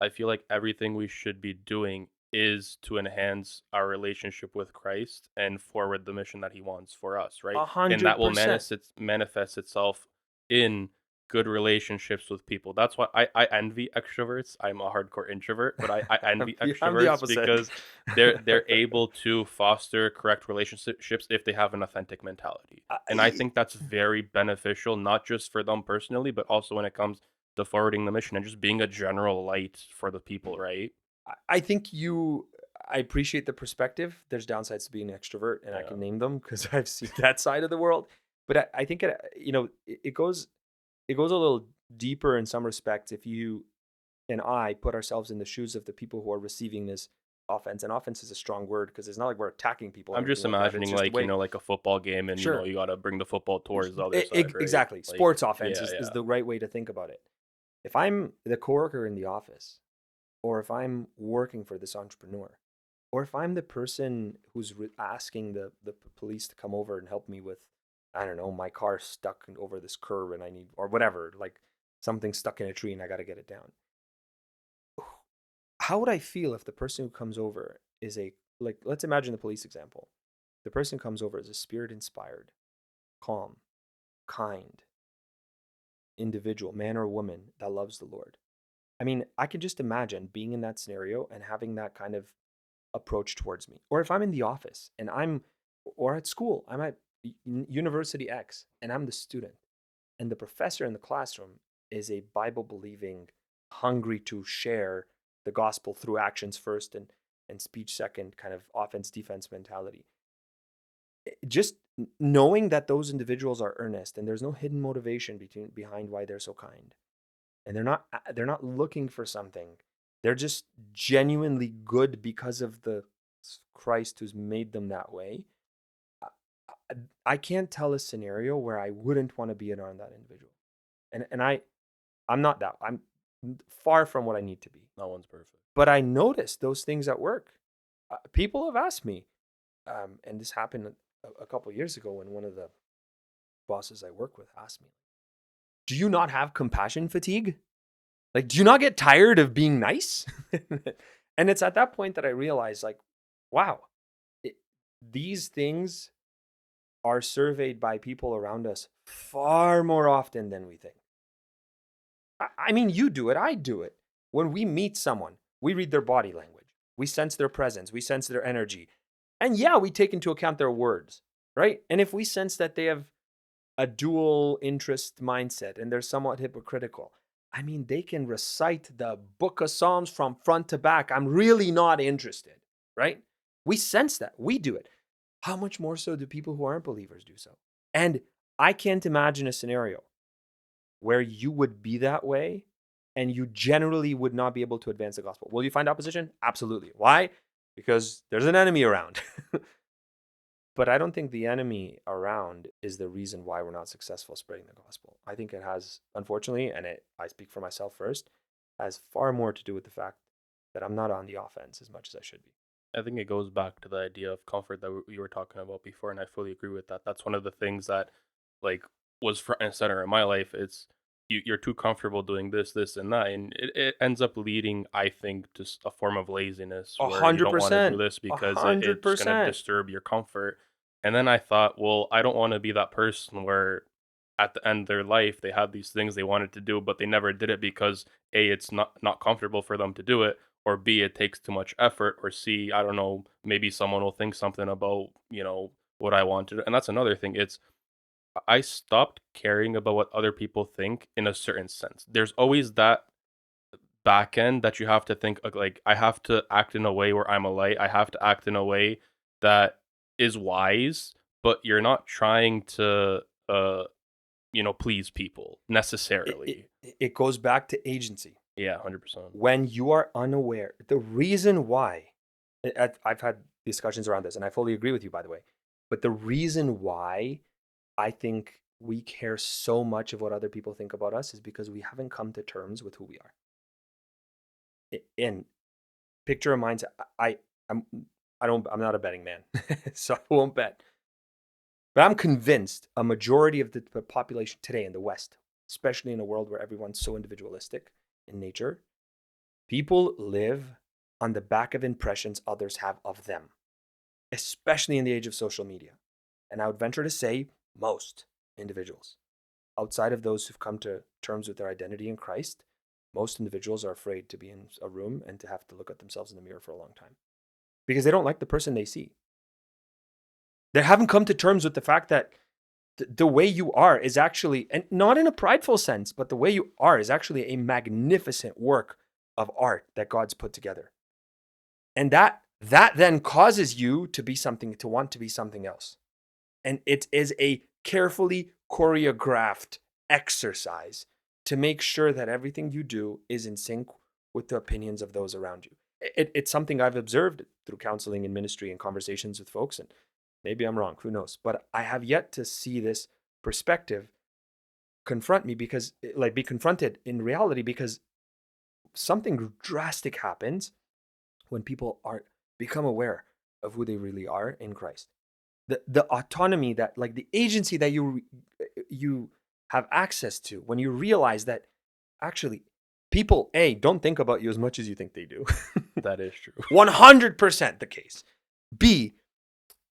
I feel like everything we should be doing is to enhance our relationship with Christ and forward the mission that he wants for us, right? And that will 100%. manifest itself in good relationships with people. That's why I envy extroverts. I'm a hardcore introvert, but I envy I'm the extroverts opposite. because they're able to foster correct relationships if they have an authentic mentality. And I think that's very beneficial, not just for them personally, but also when it comes to forwarding the mission and just being a general light for the people, right? I think I appreciate the perspective. There's downsides to being an extrovert, and I can name them because I've seen that side of the world. But I think it goes a little deeper in some respects if you and I put ourselves in the shoes of the people who are receiving this offense. And offense is a strong word because it's not like we're attacking people. I'm just imagining like a football game and Sure. you got to bring the football towards the other side, right? Exactly. Like, Sports offense yeah, is the right way to think about it. If I'm the coworker in the office, or if I'm working for this entrepreneur, or if I'm the person who's asking the police to come over and help me with, I don't know, my car stuck over this curb and I need, or whatever, like something stuck in a tree and I got to get it down. How would I feel if the person who comes over is let's imagine the police example. The person who comes over is a spirit inspired, calm, kind individual, man or woman that loves the Lord. I mean, I can just imagine being in that scenario and having that kind of approach towards me. Or if I'm in the office and or at school, I'm at University X and I'm the student, and the professor in the classroom is a Bible believing, hungry to share the gospel through actions first and speech second, kind of offense defense mentality. Just knowing that those individuals are earnest and there's no hidden motivation behind why they're so kind, and they're not looking for something. They're just genuinely good because of the Christ who's made them that way. I can't tell a scenario where I wouldn't want to be around that individual. And I'm not that. I'm far from what I need to be. No one's perfect. But I noticed those things at work. People have asked me, and this happened a couple of years ago when one of the bosses I work with ask me, do you not have compassion fatigue? Like, do you not get tired of being nice? And it's at that point that I realize, like, wow, these things are surveyed by people around us far more often than we think. I mean, you do it, I do it. When we meet someone, we read their body language, we sense their presence, we sense their energy. And yeah, we take into account their words, right? And if we sense that they have a dual interest mindset and they're somewhat hypocritical, I mean, they can recite the book of Psalms from front to back. I'm really not interested, right? We sense that. We do it. How much more so do people who aren't believers do so? And I can't imagine a scenario where you would be that way and you generally would not be able to advance the gospel. Will you find opposition? Absolutely. Why? Because there's an enemy around. But I don't think the enemy around is the reason why we're not successful spreading the gospel. I think it has, unfortunately, and I speak for myself first, has far more to do with the fact that I'm not on the offense as much as I should be. I think it goes back to the idea of comfort that we were talking about before, and I fully agree with that. That's one of the things that, like, was front and center in my life. It's you're too comfortable doing this, and that, and it ends up leading, I think, to a form of laziness A where you don't want to do 100%. this A because hundred it's going to percent. disturb your comfort. And then I thought, well, I don't want to be that person where at the end of their life they had these things they wanted to do, but they never did it because A, it's not comfortable for them to do it, or B, it takes too much effort, or C, I don't know, maybe someone will think something about, what I wanted. And that's another thing. It's I stopped caring about what other people think in a certain sense. There's always that back end that you have to think like I have to act in a way where I'm a light. I have to act in a way that is wise, but you're not trying to please people necessarily. It goes back to agency. Yeah, 100%. When you are unaware, the reason why, I've had discussions around this, and I fully agree with you, by the way, but the reason why I think we care so much of what other people think about us is because we haven't come to terms with who we are. And picture a mindset. I'm I'm not a betting man, so I won't bet. But I'm convinced a majority of the population today in the West, especially in a world where everyone's so individualistic in nature, people live on the back of impressions others have of them, especially in the age of social media. And I would venture to say most individuals, outside of those who've come to terms with their identity in Christ, most individuals are afraid to be in a room and to have to look at themselves in the mirror for a long time because they don't like the person they see. They haven't come to terms with the fact that the way you are is actually, and not in a prideful sense, but the way you are is actually a magnificent work of art that God's put together. And that then causes you to be something, to want to be something else. And it is a carefully choreographed exercise to make sure that everything you do is in sync with the opinions of those around you. It's something I've observed through counseling and ministry and conversations with folks, and maybe I'm wrong, who knows? But I have yet to see this perspective confront me because, like, be confronted in reality, because something drastic happens when people become aware of who they really are in Christ. The autonomy, that, like, the agency that you have access to when you realize that actually people don't think about you as much as you think they do. That is true. 100% the case. B,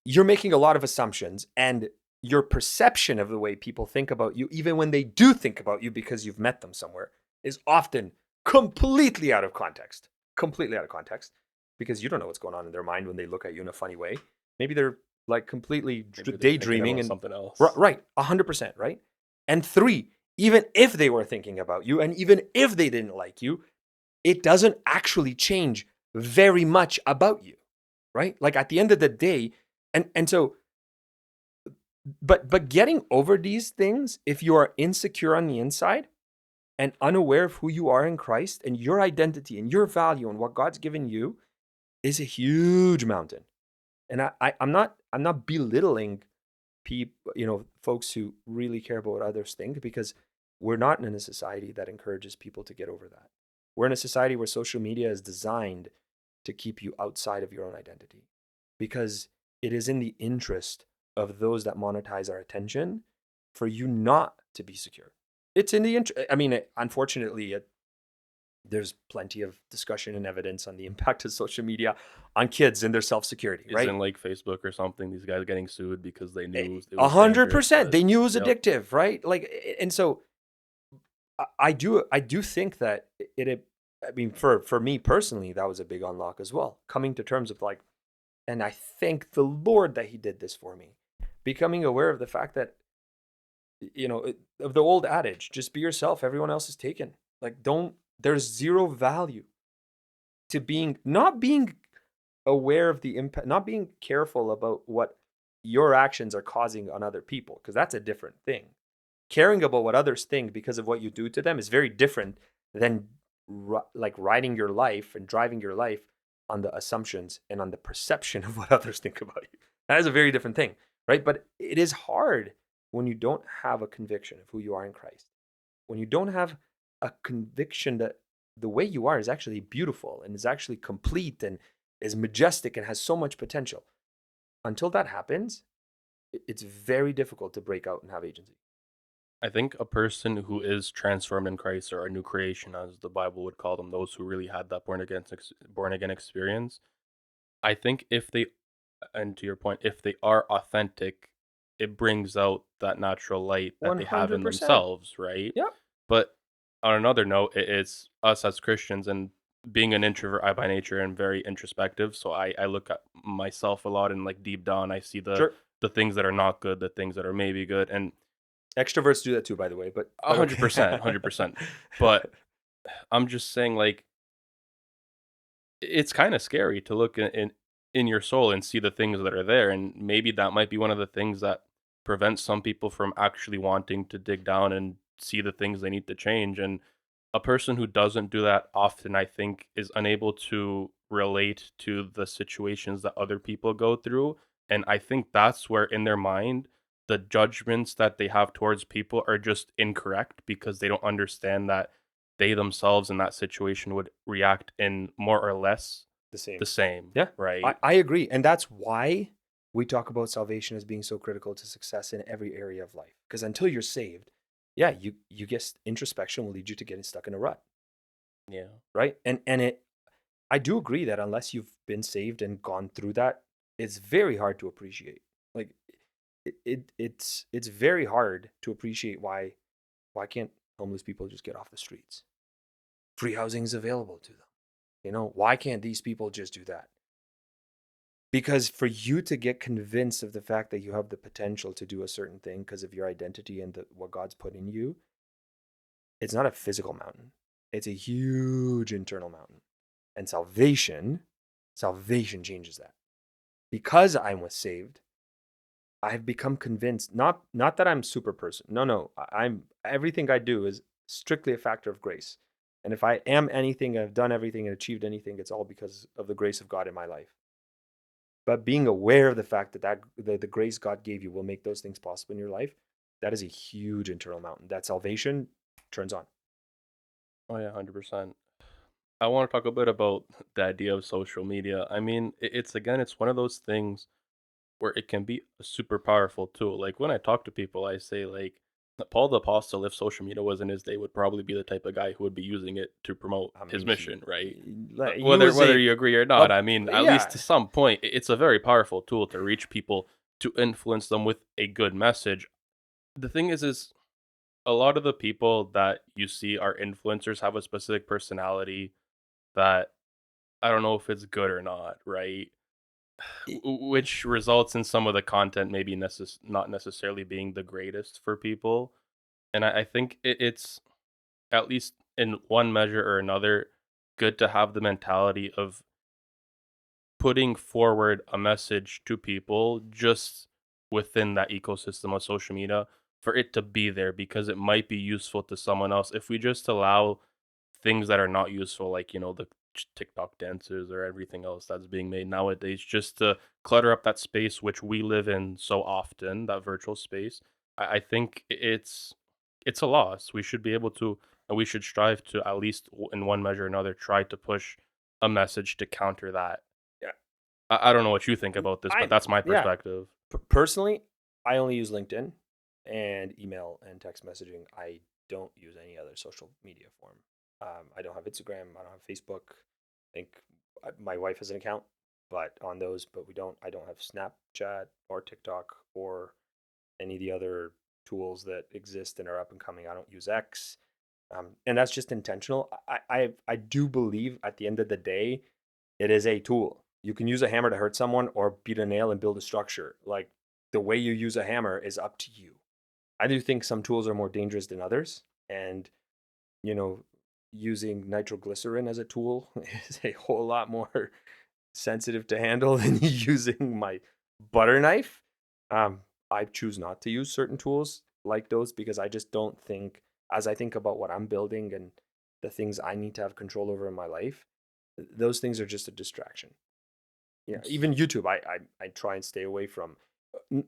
you're making a lot of assumptions, and your perception of the way people think about you, even when they do think about you because you've met them somewhere, is often completely out of context. Completely out of context, because you don't know what's going on in their mind when they look at you in a funny way. Maybe they're like completely daydreaming and something else. Right, 100%, right? And 3, even if they were thinking about you, and even if they didn't like you, it doesn't actually change very much about you, right? Like, at the end of the day, and so, but getting over these things, if you are insecure on the inside and unaware of who you are in Christ and your identity and your value and what God's given you, is a huge mountain. And I'm not belittling people, folks who really care about what others think, because we're not in a society that encourages people to get over that. We're in a society where social media is designed to keep you outside of your own identity, because it is in the interest of those that monetize our attention for you not to be secure. It's in the interest. I mean, unfortunately, there's plenty of discussion and evidence on the impact of social media on kids and their self-security, right? Isn't like Facebook or something, these guys getting sued because they knew it A was dangerous, 100%. but They knew it was yep. addictive, right? Like, and so I do think that I mean, for me personally, that was a big unlock as well. Coming to terms with like, and I thank the Lord that He did this for me. Becoming aware of the fact that, of the old adage, just be yourself, everyone else is taken. Like, there's zero value to not being aware of the impact, not being careful about what your actions are causing on other people, because that's a different thing. Caring about what others think because of what you do to them is very different than like riding your life and driving your life on the assumptions and on the perception of what others think about you. That is a very different thing, right? But it is hard when you don't have a conviction of who you are in Christ. When you don't have a conviction that the way you are is actually beautiful and is actually complete and is majestic and has so much potential. Until that happens, it's very difficult to break out and have agency. I think a person who is transformed in Christ, or a new creation, as the Bible would call them, those who really had that born again experience. I think if they, and to your point, if they are authentic, it brings out that natural light that they have in 100%. themselves, right? Yep. But on another note, it's us as Christians, and being an introvert, I by nature am very introspective. So I look at myself a lot, and like deep down, I see Sure. the things that are not good, the things that are maybe good, and Extroverts do that too, by the way, but 100%, okay. 100%. But I'm just saying, like, it's kind of scary to look in your soul and see the things that are there, and maybe that might be one of the things that prevents some people from actually wanting to dig down and see the things they need to change. And a person who doesn't do that often, I think, is unable to relate to the situations that other people go through. And I think that's where, in their mind, the judgments that they have towards people are just incorrect, because they don't understand that they themselves in that situation would react in more or less The same. the same, Yeah, right? I agree. And that's why we talk about salvation as being so critical to success in every area of life. Because until you're saved, yeah, you get introspection will lead you to getting stuck in a rut, Yeah. right? And I do agree that unless you've been saved and gone through that, it's very hard to appreciate. Like it's very hard to appreciate why can't homeless people just get off the streets? Free housing is available to them. Why can't these people just do that? Because for you to get convinced of the fact that you have the potential to do a certain thing because of your identity and what God's put in you, it's not a physical mountain. It's a huge internal mountain. And salvation changes that. Because I was saved, I've become convinced, not that I'm super person. No. I'm everything I do is strictly a factor of grace. And if I am anything, I've done everything and achieved anything, it's all because of the grace of God in my life. But being aware of the fact that the grace God gave you will make those things possible in your life, that is a huge internal mountain. That salvation turns on. Oh yeah, 100%. I want to talk a bit about the idea of social media. I mean, it's again, it's one of those things where it can be a super powerful tool. Like when I talk to people, I say like Paul the Apostle, if social media was in his day, would probably be the type of guy who would be using it to promote I his mean, mission, right? he Whether was whether you agree or a not, I mean, at least yeah. to some point, it's a very powerful tool to reach people, to influence them with a good message. The thing is a lot of the people that you see are influencers have a specific personality that I don't know if it's good or not, right? Which results in some of the content maybe not necessarily being the greatest for people. And I think it's, at least in one measure or another, good to have the mentality of putting forward a message to people just within that ecosystem of social media, for it to be there, because it might be useful to someone else. If we just allow things that are not useful, like, the TikTok dances or everything else that's being made nowadays, just to clutter up that space which we live in so often, that virtual space, I think it's a loss. We should be able to, and we should strive to, at least in one measure or another, try to push a message to counter that. Yeah. I don't know what you think about this, but I that's my yeah. perspective. Personally, I only use LinkedIn. and email and text messaging. I don't use any other social media form. I don't have Instagram. I don't have Facebook. I think my wife has an account, but on those, but we don't. I don't have Snapchat or TikTok or any of the other tools that exist and are up and coming. I don't use X, and that's just intentional. I do believe at the end of the day, it is a tool. You can use a hammer to hurt someone or beat a nail and build a structure. Like the way you use a hammer is up to you. I do think some tools are more dangerous than others, and you know, using nitroglycerin as a tool is a whole lot more sensitive to handle than using my butter knife. I choose not to use certain tools like those because I just don't think, as I think about what I'm building and the things I need to have control over in my life, those things are just a distraction. Yeah, even YouTube, I try and stay away from.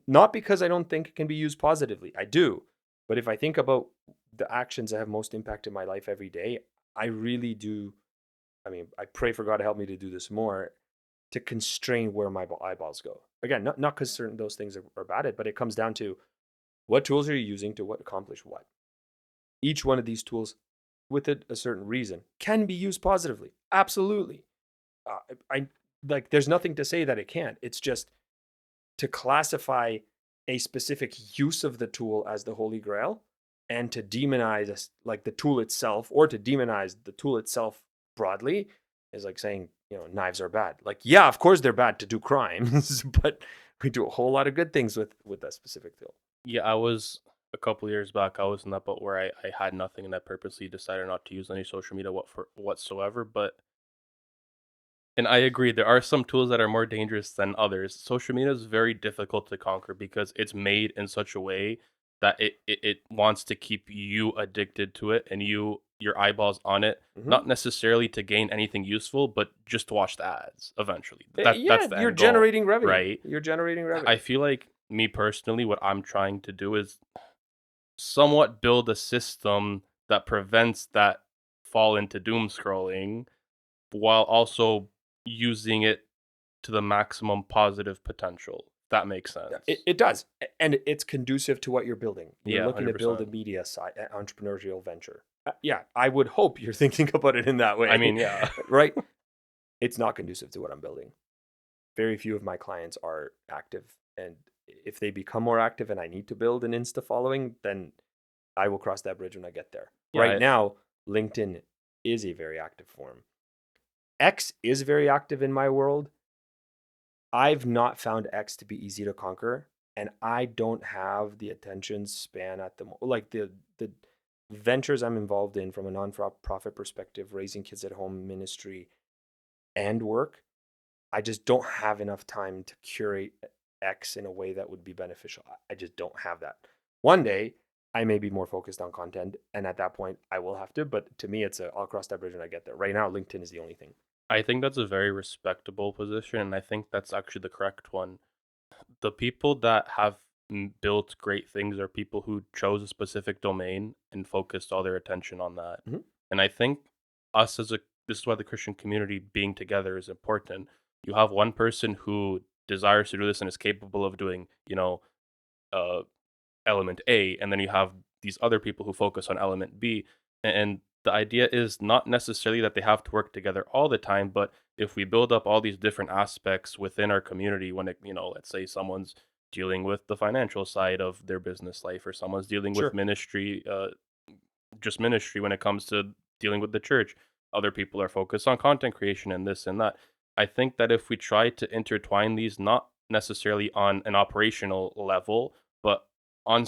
Not because I don't think it can be used positively. I do. But if I think about the actions that have most impact in my life every day, I really do. I mean, I pray for God to help me to do this more, to constrain where my eyeballs go. Again, not because certain those things are bad, but it comes down to what tools are you using to accomplish what. Each one of these tools, with a certain reason, can be used positively. Absolutely. I like. There's nothing to say that it can't. It's just to classify a specific use of the tool as the holy grail and to demonize like the tool itself, or to demonize the tool itself broadly, is like saying, knives are bad. Like, yeah, of course they're bad to do crimes, but we do a whole lot of good things with that specific tool. Yeah, I was a couple years back. I was in that boat where I had nothing, and I purposely decided not to use any social media whatsoever. And I agree, there are some tools that are more dangerous than others. Social media is very difficult to conquer because it's made in such a way that it wants to keep you addicted to it and your eyeballs on it, Mm-hmm. not necessarily to gain anything useful, but just to watch the ads eventually. That's Yeah, the you're end goal, generating revenue. right? You're generating I revenue. feel like me personally, what I'm trying to do is somewhat build a system that prevents that fall into doom scrolling while also using it to the maximum positive potential. If that makes Yeah, sense. it does. And it's conducive to what you're building. You're Yeah, looking to build a 100%. media side, entrepreneurial venture. Yeah, I would hope you're thinking about it in that I way, mean, yeah. right? It's not conducive to what I'm building. Very few of my clients are active. And if they become more active and I need to build an Insta following, then I will cross that bridge when I get there. Yeah, Right now, LinkedIn is a very active form. X is very active in my world. I've not found X to be easy to conquer, and I don't have the attention span at the like the ventures I'm involved in from a non-profit perspective, raising kids at home, ministry, and work. I just don't have enough time to curate X in a way that would be beneficial. I just don't have that. One day, I may be more focused on content, and at that point, I will have to. But to me, I'll cross that bridge when I get there. Right now, LinkedIn is the only thing. I think that's a very respectable position, and I think that's actually the correct one. The people that have built great things are people who chose a specific domain and focused all their attention on that. Mhm. And I think us as a this is why the Christian community being together is important. You have one person who desires to do this and is capable of doing, uh, element A, and then you have these other people who focus on element B. And the idea is not necessarily that they have to work together all the time, but if we build up all these different aspects within our community, when let's say someone's dealing with the financial side of their business life, or someone's dealing with Sure. ministry, just ministry when it comes to dealing with the church, other people are focused on content creation and this and that. I think that if we try to intertwine these, not necessarily on an operational level, but on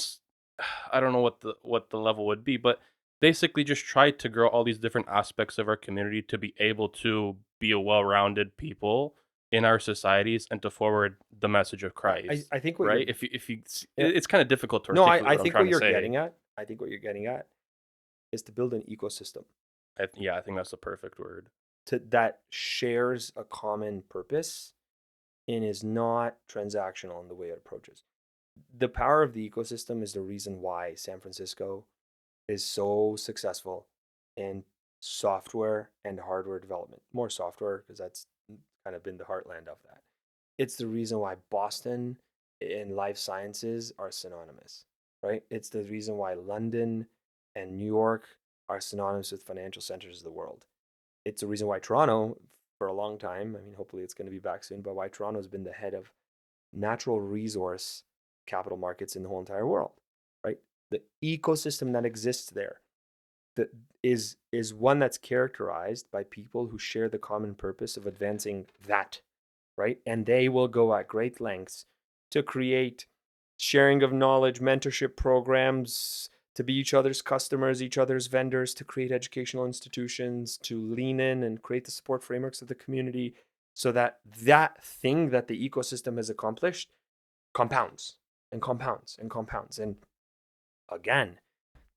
I don't know what the level would be, but basically just try to grow all these different aspects of our community to be able to be a well-rounded people in our societies and to forward the message of Christ, I think what right? you're If you yeah. it's kind of difficult to No, articulate I what I'm think trying what to you're say. getting at, I think what you're getting at is to build an ecosystem Yeah, I think that's the perfect word. that shares a common purpose and is not transactional in the way it approaches. The power of the ecosystem is the reason why San Francisco is so successful in software and hardware development. More software because that's kind of been the heartland of that. It's the reason why Boston and life sciences are synonymous. right? It's the reason why London and New York are synonymous with financial centers of the world. It's the reason why Toronto, for a long time, I mean, hopefully it's going to be back soon, but why Toronto has been the head of natural resource capital markets in the whole entire world, right? The ecosystem that exists there that is one that's characterized by people who share the common purpose of advancing that, right? And they will go at great lengths to create sharing of knowledge, mentorship programs, to be each other's customers, each other's vendors, to create educational institutions, to lean in and create the support frameworks of the community so that that thing that the ecosystem has accomplished compounds and compounds and compounds. And again,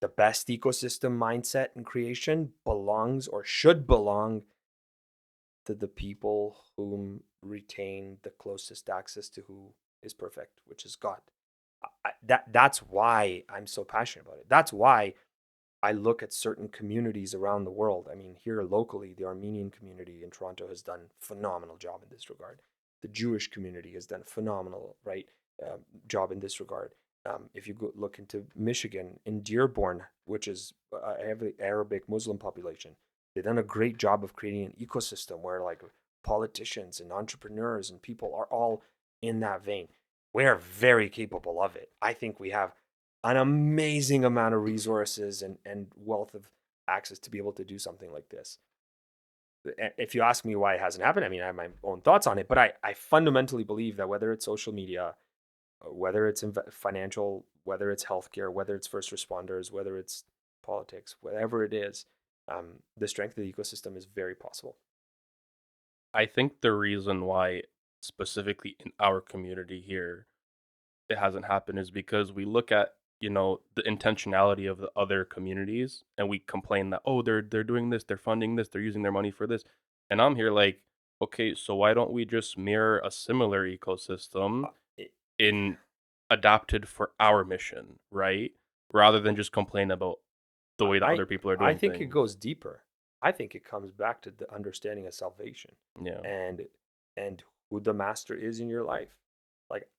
the best ecosystem mindset and creation belongs or should belong to the people whom retain the closest access to who is perfect, which is God. That's why I'm so passionate about it. That's why I look at certain communities around the world. I mean, here locally, the Armenian community in Toronto has done a phenomenal job in this regard. The Jewish community has done a phenomenal job in this regard. If you go look into Michigan, in Dearborn, which is a heavily Arabic Muslim population, they've done a great job of creating an ecosystem where like politicians and entrepreneurs and people are all in that vein. We're very capable of it. I think we have an amazing amount of resources and wealth of access to be able to do something like this. If you ask me why it hasn't happened, I mean, I have my own thoughts on it, but I fundamentally believe that whether it's social media, whether it's financial, whether it's healthcare, whether it's first responders, whether it's politics, whatever it is, the strength of the ecosystem is very possible. I think the reason why, specifically in our community here, it hasn't happened is because we look at, the intentionality of the other communities and we complain that, oh, they're doing this, they're funding this, they're using their money for this. And I'm here like, okay, so why don't we just mirror a similar ecosystem It, in adapted for our mission, right? Rather than just complain about the way that I other people are I doing think it things. goes deeper. I think it comes back to the understanding of salvation Yeah. and and who the master is in your life. Like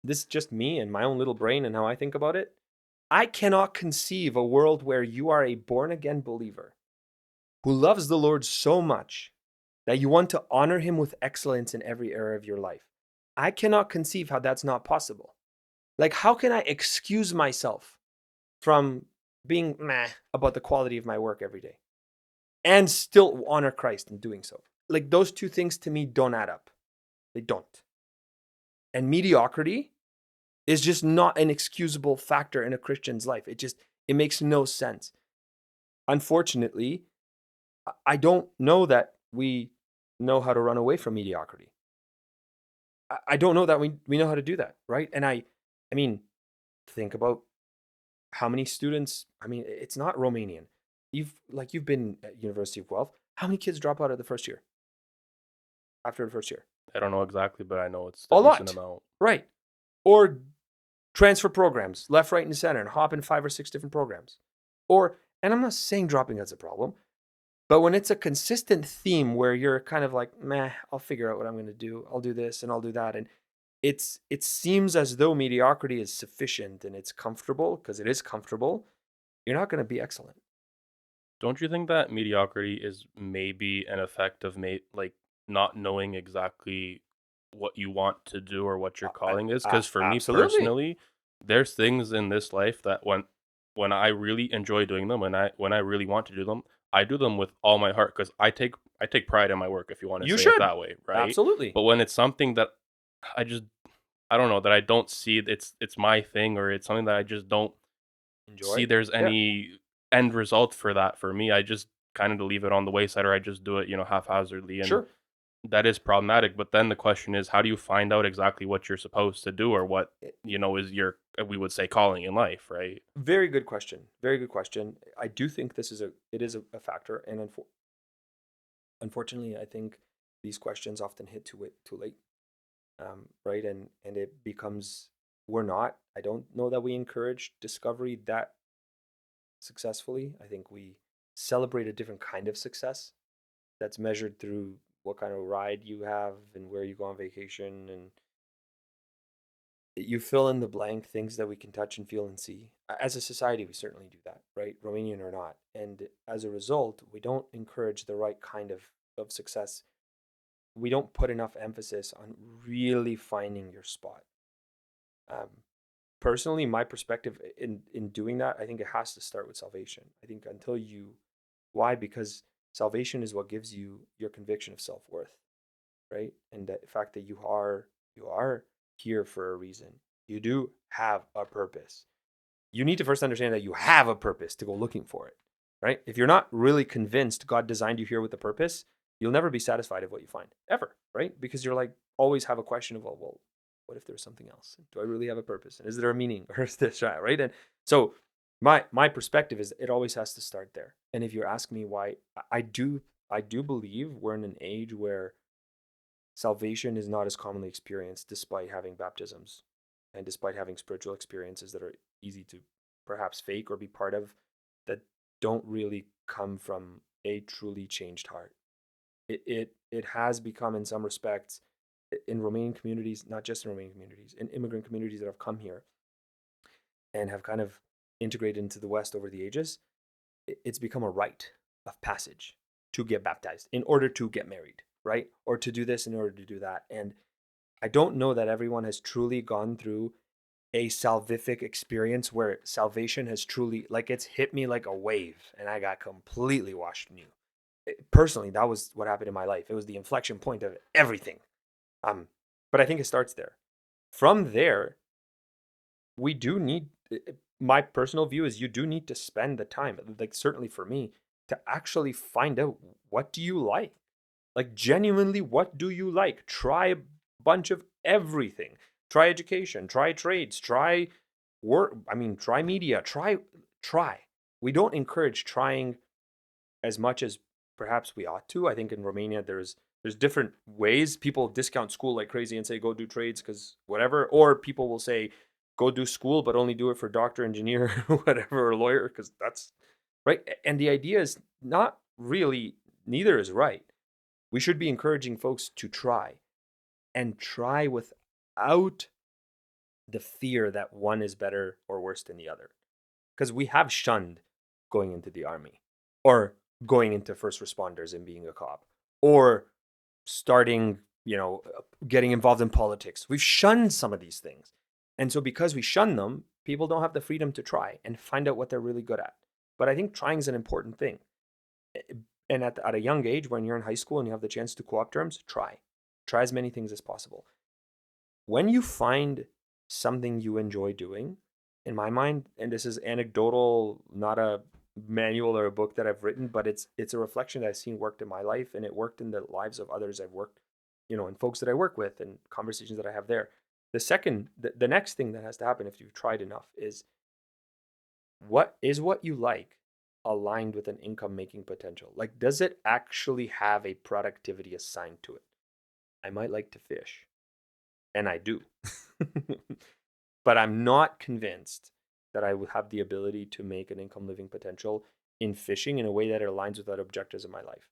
this is just me and my own little brain and how I think about it. I cannot conceive a world where you are a born again believer who loves the Lord so much that you want to honor him with excellence in every area of your life. I cannot conceive how that's not possible. Like, how can I excuse myself from being meh about the quality of my work every day and still honor Christ in doing so? Like, those two things to me don't add up. They don't. And mediocrity is just not an excusable factor in a Christian's life. It makes no sense. Unfortunately, I don't know that we know how to run away from mediocrity. I don't know that we know how to do that, right? And I mean, think about how many students. I mean, it's not Romanian. You've been at University of Guelph. How many kids drop out of the first year after the first year? I don't know exactly, but I know it's a A decent lot, amount. right? Or transfer programs, left, right, and center, and hop in 5 or 6 different programs. Or, and I'm not saying dropping out's a problem, but when it's a consistent theme where you're kind of like, meh, I'll figure out what I'm going to do. I'll do this and I'll do that. And it seems as though mediocrity is sufficient and it's comfortable because it is comfortable. You're not going to be excellent. Don't you think that mediocrity is maybe an effect of like not knowing exactly what you want to do or what your calling is? Because for me Absolutely. personally, there's things in this life that when I really enjoy doing them, when I really want to do them, I do them with all my heart because I take pride in my work, if you want to You say it should. that way, right? Absolutely. But when it's something that I just I don't know that I don't see it's my thing or it's something that I just don't see Enjoy. there's Yeah. any end result for that for me. I just kind of leave it on the wayside or I just do it, haphazardly. And Sure. that is problematic. But then the question is, how do you find out exactly what you're supposed to do or what, is your, we would say, calling in life, right? Very good question. Very good question. I do think it is a factor, and unfortunately, I think these questions often hit too late, right? And it becomes we're not. I don't know that we encourage discovery that successfully. I think we celebrate a different kind of success that's measured through what kind of ride you have and where you go on vacation and you fill in the blank things that we can touch and feel and see. As a society, we certainly do that, right? Romanian or not. And as a result, we don't encourage the right kind of success. We don't put enough emphasis on really finding your spot. Um, Personally, my perspective in doing that, I think it has to start with salvation. I think until you, why? Because salvation is what gives you your conviction of self-worth, right? And the fact that you are here for a reason. You do have a purpose. You need to first understand that you have a purpose to go looking for it, right? If you're not really convinced God designed you here with a purpose, you'll never be satisfied of what you find ever, right? Because you're like always have a question of, well, what if there's something else? Do I really have a purpose? And is there a meaning, or is this right? And so my perspective is it always has to start there. And if you're asking me why, I do believe we're in an age where salvation is not as commonly experienced despite having baptisms and despite having spiritual experiences that are easy to perhaps fake or be part of, that don't really come from a truly changed heart. It has become, in some respects, in Romanian communities, not just in Romanian communities, in immigrant communities that have come here and have kind of integrated into the West over the ages, it's become a rite of passage to get baptized in order to get married, right? Or to do this in order to do that. And I don't know that everyone has truly gone through a salvific experience where salvation has truly, like, it's hit me like a wave and I got completely washed new. Personally, that was what happened in my life. It was the inflection point of everything. But I think it starts there. From there, we do need, my personal view is you do need to spend the time, like certainly for me, to actually find out, what do you like genuinely, what do you like? Try a bunch of everything. Try education, try trades, try work, try media, try. We don't encourage trying as much as perhaps we ought to. I think in Romania there's different ways. People discount school like crazy and say go do trades because whatever, or people will say go do school but only do it for doctor, engineer, whatever, or lawyer, because that's right. And the idea is not really, neither is right. We should be encouraging folks to try, and try without the fear that one is better or worse than the other. Because we have shunned going into the army, or going into first responders and being a cop, or starting, getting involved in politics. We've shunned some of these things. And so because we shun them, people don't have the freedom to try and find out what they're really good at. But I think trying is an important thing. And at a young age, when you're in high school and you have the chance to co-op terms, try. Try as many things as possible. When you find something you enjoy doing, in my mind, and this is anecdotal, not a manual or a book that I've written, but it's a reflection that I've seen worked in my life, and it worked in the lives of others I've worked, and folks that I work with and conversations that I have there. The next thing that has to happen if you've tried enough is, what you like aligned with an income making potential? Like, does it actually have a productivity assigned to it? I might like to fish, and I do. But I'm not convinced that I would have the ability to make an income living potential in fishing in a way that aligns with other objectives in my life.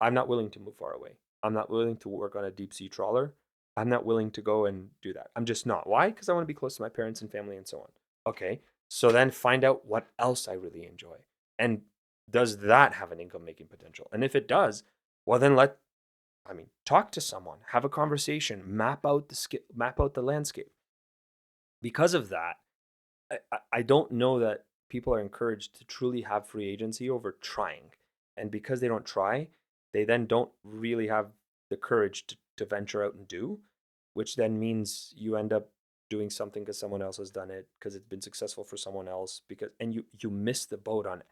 I'm not willing to move far away. I'm not willing to work on a deep sea trawler. I'm not willing to go and do that. I'm just not. Why? Because I want to be close to my parents and family and so on. Okay. So then find out what else I really enjoy. And does that have an income making potential? And if it does, well, then talk to someone, have a conversation, map out the landscape. Because of that, I don't know that people are encouraged to truly have free agency over trying. And because they don't try, they then don't really have the courage to venture out and do, which then means you end up doing something because someone else has done it, because it's been successful for someone else, and you miss the boat on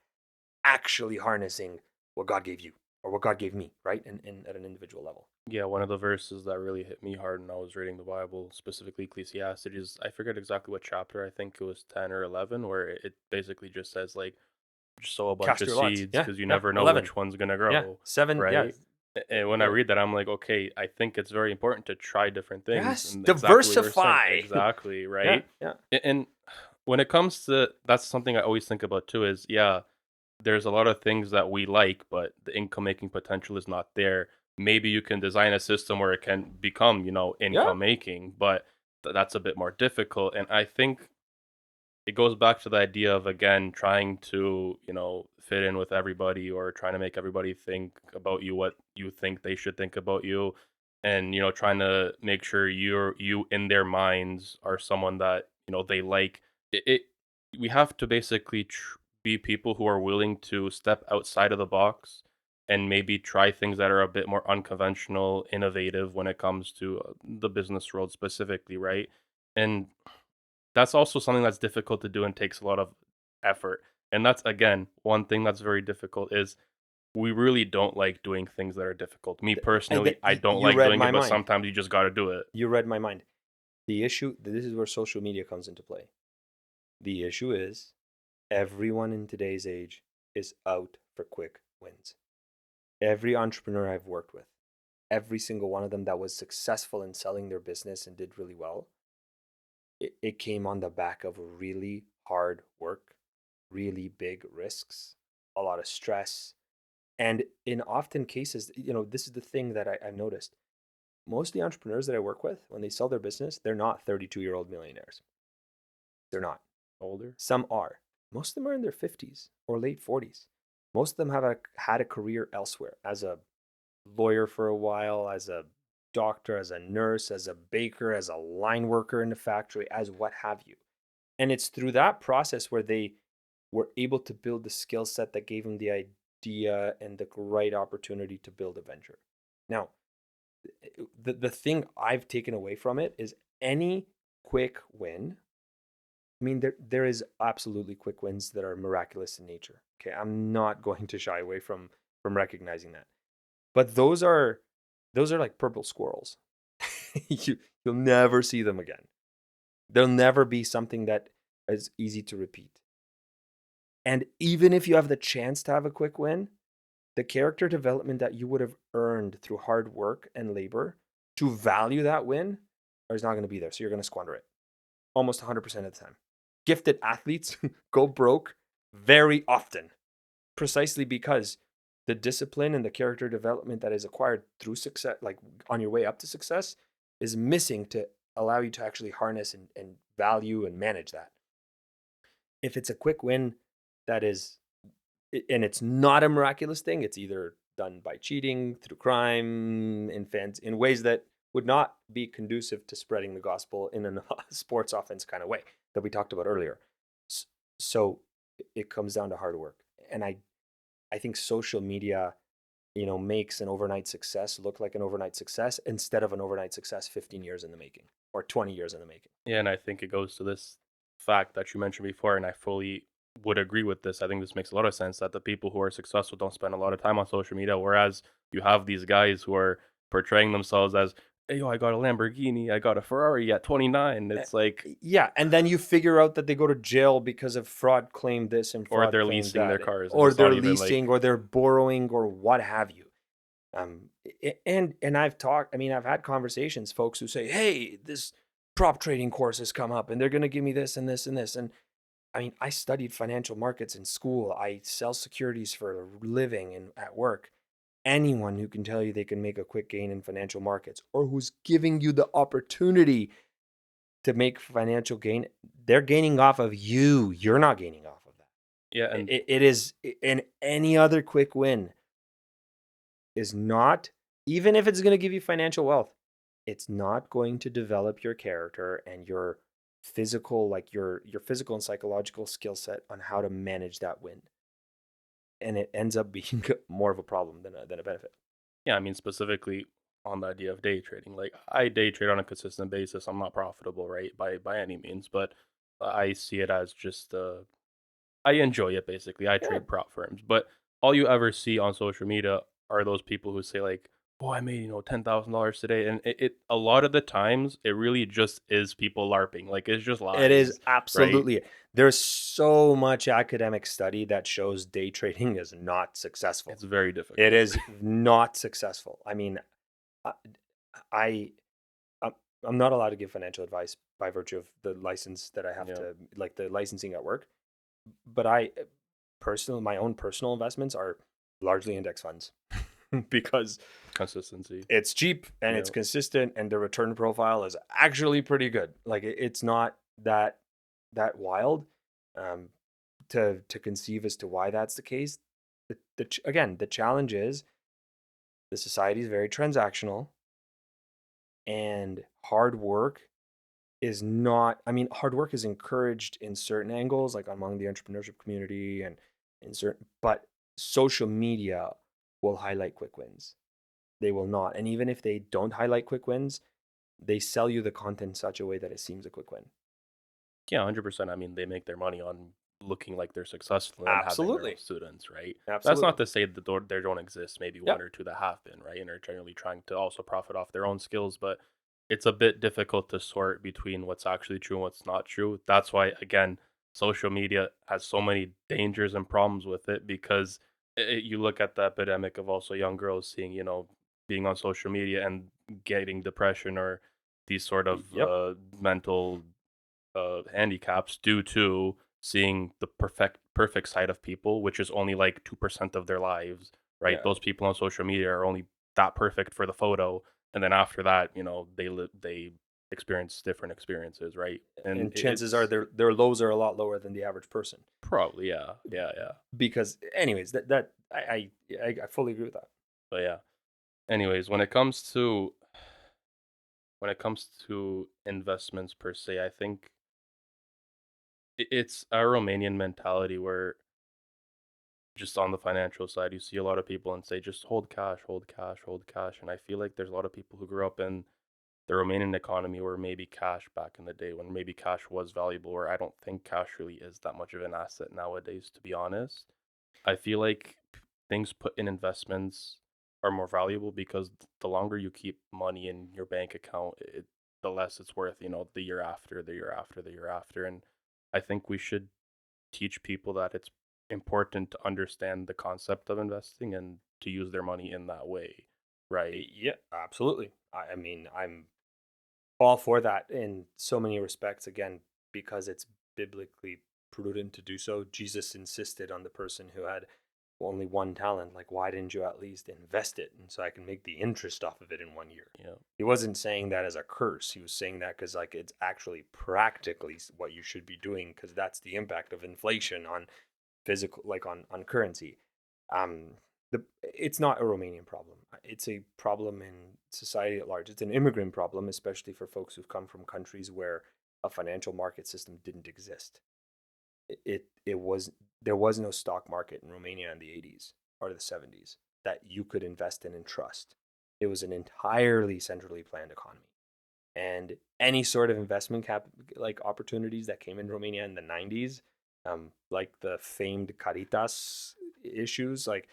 actually harnessing what God gave you or what God gave me, right? And at an individual level. Yeah, one of the verses that really hit me hard when I was reading the Bible, specifically Ecclesiastes, is I forget exactly what chapter. I think it was 10 or 11, where it basically just says like, just sow a bunch Cast of your lots. seeds Yeah. because you Yeah. never know 11. which one's gonna Yeah. grow, 7. Yeah. right? And when I Yeah. read that, I'm like, okay, I think it's very important to try different things. Yes. And Diversify. exactly, Yeah. right? Yeah. And when it comes to, that's something I always think about too, is yeah, there's a lot of things that we like, but the income making potential is not there. Maybe you can design a system where it can become, Yeah. income making, but that's a bit more difficult. And I think it goes back to the idea of, again, trying to, fit in with everybody, or trying to make everybody think about you what you think they should think about you, and trying to make sure you in their minds are someone that they like. It We have to basically be people who are willing to step outside of the box and maybe try things that are a bit more unconventional, innovative when it comes to the business world specifically, right? And that's also something that's difficult to do and takes a lot of effort. And that's, again, one thing that's very difficult is we really don't like doing things that are difficult. Me personally, I don't You like read doing my it, but mind. sometimes you just got to do it. You read my mind. The issue, this is where social media comes into play. The issue is everyone in today's age is out for quick wins. Every entrepreneur I've worked with, every single one of them that was successful in selling their business and did really well, it came on the back of really hard work, really big risks, a lot of stress. And in often cases, this is the thing that I've noticed. Most of the entrepreneurs that I work with, when they sell their business, they're not 32-year-old millionaires. They're not. Older. Some are. Most of them are in their 50s or late 40s. Most of them have had a career elsewhere, as a lawyer for a while, as a doctor, as a nurse, as a baker, as a line worker in the factory, as what have you. And it's through that process where they were able to build the skill set that gave them the idea and the right opportunity to build a venture. Now, the thing I've taken away from it is any quick win. I mean, there is absolutely quick wins that are miraculous in nature. Okay, I'm not going to shy away from recognizing that. But those are like purple squirrels. You'll never see them again. There'll never be something that is easy to repeat. And even if you have the chance to have a quick win, the character development that you would have earned through hard work and labor to value that win is not going to be there. So you're going to squander it almost 100% of the time. Gifted athletes go broke very often, precisely because the discipline and the character development that is acquired through success, like on your way up to success, is missing to allow you to actually harness and value and manage that. If it's a quick win that is, and it's not a miraculous thing, it's either done by cheating, through crime, in ways that would not be conducive to spreading the gospel in a sports offense kind of way that we talked about earlier. So it comes down to hard work. And I think social media, makes an overnight success look like an overnight success instead of an overnight success 15 years in the making or 20 years in the making. Yeah, and I think it goes to this fact that you mentioned before, and I fully would agree with this. I think this makes a lot of sense that the people who are successful don't spend a lot of time on social media, whereas you have these guys who are portraying themselves as, hey, yo, I got a Lamborghini, I got a Ferrari at 29. It's like, yeah, and then you figure out that they go to jail because of fraud claim this and or fraud they're claim leasing their that, cars, and or it's not they're even leasing, like, or they're borrowing, or what have you. And I've had conversations, folks who say, hey, this prop trading course has come up and they're going to give me this and this and this. And I mean, I studied financial markets in school. I sell securities for a living and at work. Anyone who can tell you they can make a quick gain in financial markets, or who's giving you the opportunity to make financial gain, they're gaining off of you. You're not gaining off of that. yeah, and It is, and any other quick win is not, even if it's going to give you financial wealth, it's not going to develop your character and your physical, like your physical and psychological skill set on how to manage that win. And it ends up being more of a problem than a benefit. yeah, I mean, specifically on the idea of day trading, like I day trade on a consistent basis. I'm not profitable, right, by any means, but I see it as just I enjoy it basically. I Yeah. trade prop firms, but all you ever see on social media are those people who say like, "Oh, I made $10,000 today," and it a lot of the times it really just is people larping. Like it's just It is lies, right? absolutely. There's so much academic study that shows day trading is not successful. It's very difficult. It is not successful. I mean, I, I I'm not allowed to give financial advice by virtue of the license that I have Yeah. to, like the licensing at work. But my own personal investments are largely index funds because Consistency. It's cheap and it's Yeah. consistent, and the return profile is actually pretty good. Like it's not that wild um, to conceive as to why that's the case. Again, the challenge is the society is very transactional, and hard work is not. I mean, hard work is encouraged in certain angles, like among the entrepreneurship community and in certain, but social media will highlight quick wins. They will not. And even if they don't highlight quick wins, they sell you the content in such a way that it seems a quick win. Yeah, 100%. I mean, they make their money on looking like they're successful and having their own Absolutely. students, right? That's not Absolutely. to say that there don't exist maybe one Yep. or two that have been, right? And are generally trying to also profit off their own skills, but it's a bit difficult to sort between what's actually true and what's not true. That's why, again, social media has so many dangers and problems with it because you look at the epidemic of also young girls seeing, being on social media and getting depression or these sort of Yep. mental handicaps due to seeing the perfect side of people, which is only like 2% of their lives, right? Yeah. Those people on social media are only that perfect for the photo, and then after that, they experience different experiences, right? And And chances are it's their lows are a lot lower than the average person. probably, yeah, yeah, yeah. Because anyways, that I fully agree with that. But yeah. Anyways, when it comes to investments per se, I think it's a Romanian mentality where just on the financial side, you see a lot of people and say, just hold cash, hold cash, hold cash. And I feel like there's a lot of people who grew up in the Romanian economy where maybe cash back in the day when maybe cash was valuable, where I don't think cash really is that much of an asset nowadays, to be honest. I feel like things put in investments are more valuable because the longer you keep money in your bank account, the less it's worth, the year after, the year after, the year after. And I think we should teach people that it's important to understand the concept of investing and to use their money in that way, right? Yeah, absolutely. I mean, I'm all for that in so many respects. Again, because it's biblically prudent to do so. Jesus insisted on the person who had only one talent. Like, why didn't you at least invest it? And so I can make the interest off of it in 1 year. Yeah. He wasn't saying that as a curse. He was saying that because, like, it's actually practically what you should be doing because that's the impact of inflation on physical, like on currency. Um, it's not a Romanian problem. It's a problem in society at large. It's an immigrant problem, especially for folks who've come from countries where a financial market system didn't exist. It was there was no stock market in Romania in the 80s or the 70s that you could invest in and trust. It was an entirely centrally planned economy. And any sort of investment like opportunities that came in Romania in the 90s, like the famed Caritas issues, like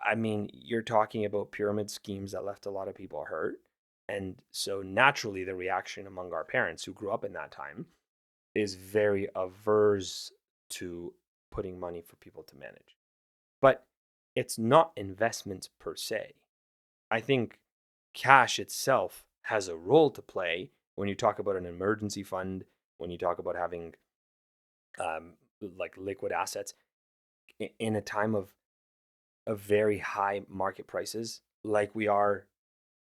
I mean, you're talking about pyramid schemes that left a lot of people hurt. And so naturally the reaction among our parents who grew up in that time is very averse to putting money for people to manage. But it's not investments per se. I think cash itself has a role to play when you talk about an emergency fund, when you talk about having um, like liquid assets in a time of very high market prices, like we are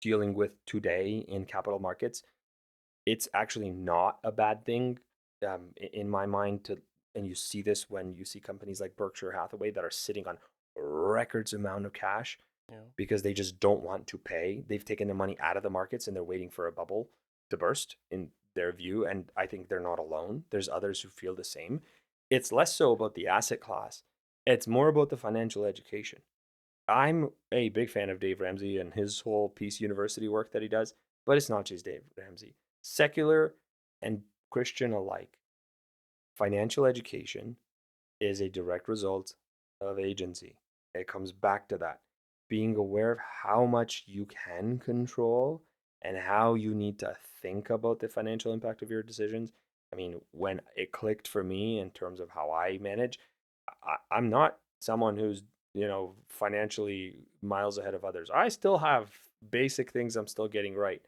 dealing with today in capital markets. It's actually not a bad thing in my mind to, and you see this when you see companies like Berkshire Hathaway that are sitting on records amount of cash Yeah. because they just don't want to pay. They've taken their money out of the markets and they're waiting for a bubble to burst in their view. And I think they're not alone. There's others who feel the same. It's less so about the asset class, it's more about the financial education. I'm a big fan of Dave Ramsey and his whole Peace University work that he does, but it's not just Dave Ramsey. Secular and Christian alike, financial education is a direct result of agency. It comes back to that. Being aware of how much you can control and how you need to think about the financial impact of your decisions. I mean, when it clicked for me in terms of how I manage, I'm not someone who's, financially miles ahead of others. I still have basic things I'm still getting right.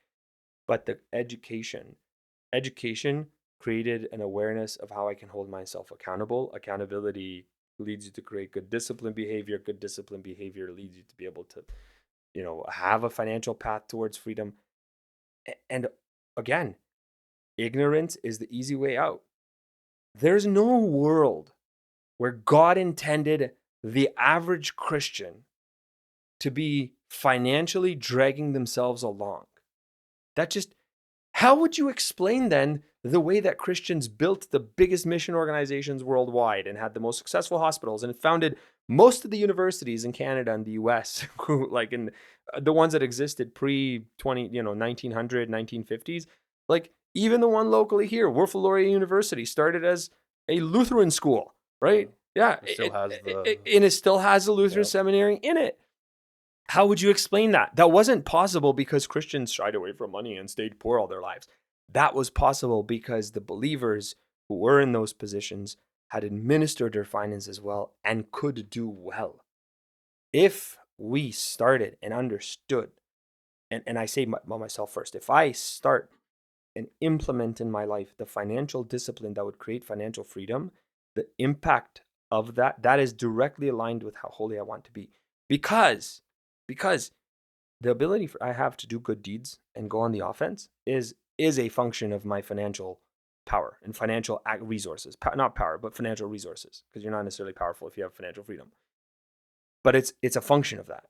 But the education created an awareness of how I can hold myself accountable. Accountability leads you to create good discipline behavior. Good discipline behavior leads you to be able to have a financial path towards freedom. And again, ignorance is the easy way out. There's no world where God intended the average Christian to be financially dragging themselves along. That just, how would you explain then the way that Christians built the biggest mission organizations worldwide and had the most successful hospitals and founded most of the universities in Canada and the US, like in the ones that existed pre 20, 1900, 1950s, like even the one locally here, Wolf Laurier University, started as a Lutheran school, Yeah. right? Yeah, It still has and it still has a Lutheran yeah. seminary in it. How would you explain that? That wasn't possible because Christians shied away from money and stayed poor all their lives. That was possible because the believers who were in those positions had administered their finances well and could do well. If we started and understood, and I say myself first, if I start and implement in my life the financial discipline that would create financial freedom, the impact of that is directly aligned with how holy I want to be. Because the ability I have to do good deeds and go on the offense is a function of my financial power and financial resources. Not power, but financial resources, because you're not necessarily powerful if you have financial freedom. But it's a function of that.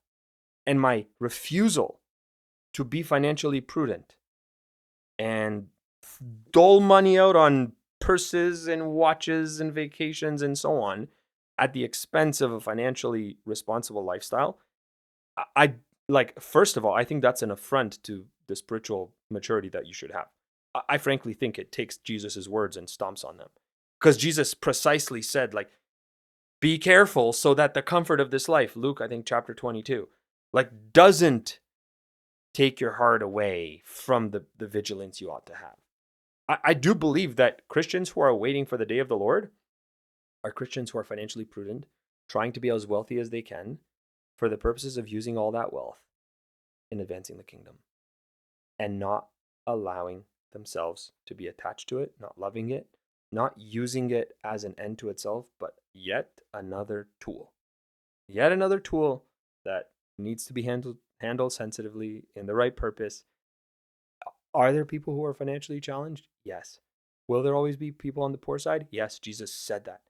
And my refusal to be financially prudent and dole money out on purses and watches and vacations and so on at the expense of a financially responsible lifestyle, I like, first of all, I think that's an affront to the spiritual maturity that you should have. I frankly think it takes Jesus's words and stomps on them, because Jesus precisely said, like, be careful so that the comfort of this life, Luke, I think chapter 22, like, doesn't take your heart away from the vigilance you ought to have. I do believe that Christians who are waiting for the day of the Lord are Christians who are financially prudent, trying to be as wealthy as they can for the purposes of using all that wealth in advancing the kingdom and not allowing themselves to be attached to it, not loving it, not using it as an end to itself, but yet another tool. Yet another tool that needs to be handled sensitively in the right purpose. Are there people who are financially challenged? Yes. Will there always be people on the poor side? Yes, Jesus said that.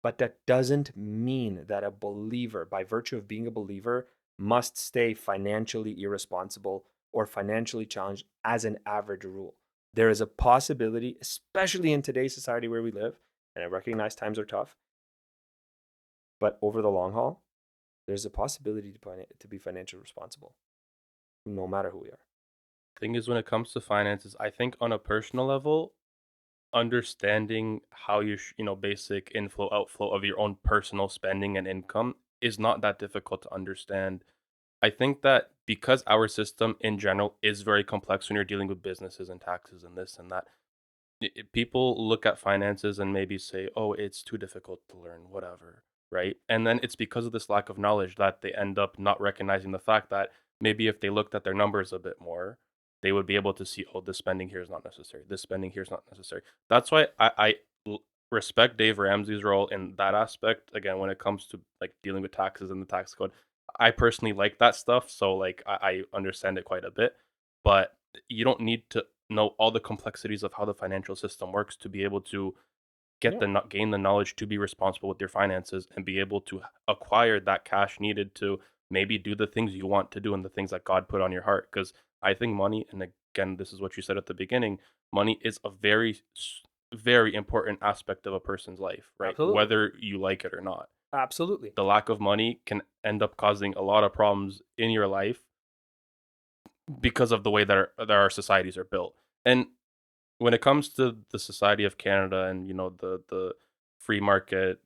But that doesn't mean that a believer, by virtue of being a believer, must stay financially irresponsible or financially challenged as an average rule. There is a possibility, especially in today's society where we live, and I recognize times are tough, but over the long haul, there's a possibility to be financially responsible, no matter who we are. Thing is, when it comes to finances, I think on a personal level, understanding how basic inflow outflow of your own personal spending and income is not that difficult to understand. I think that because our system in general is very complex when you're dealing with businesses and taxes and this and that, people look at finances and maybe say, "Oh, it's too difficult to learn, whatever." Right? And then it's because of this lack of knowledge that they end up not recognizing the fact that maybe if they looked at their numbers a bit more, they would be able to see, "Oh, this spending here is not necessary. This spending here is not necessary." That's why respect Dave Ramsey's role in that aspect. Again, when it comes to like dealing with taxes and the tax code, I personally like that stuff, so like I understand it quite a bit. But you don't need to know all the complexities of how the financial system works to be able to Yeah. gain the knowledge to be responsible with your finances and be able to acquire that cash needed to maybe do the things you want to do and the things that God put on your heart. Because I think money, and again, this is what you said at the beginning, money is a very important aspect of a person's life, right? Absolutely. Whether you like it or not. Absolutely. The lack of money can end up causing a lot of problems in your life because of the way that our societies are built. And when it comes to the society of Canada and the free market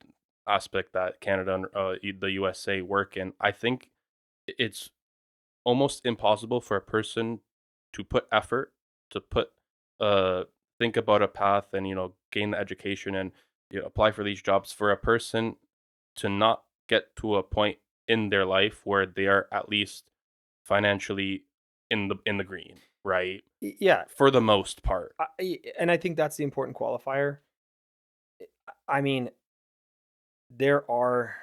aspect that Canada and the USA work in, I think it's almost impossible for a person to put effort to put uh think about a path and gain the education and apply for these jobs for a person to not get to a point in their life where they are at least financially in the green, right? Yeah. For the most part. And I think that's the important qualifier. I mean, there are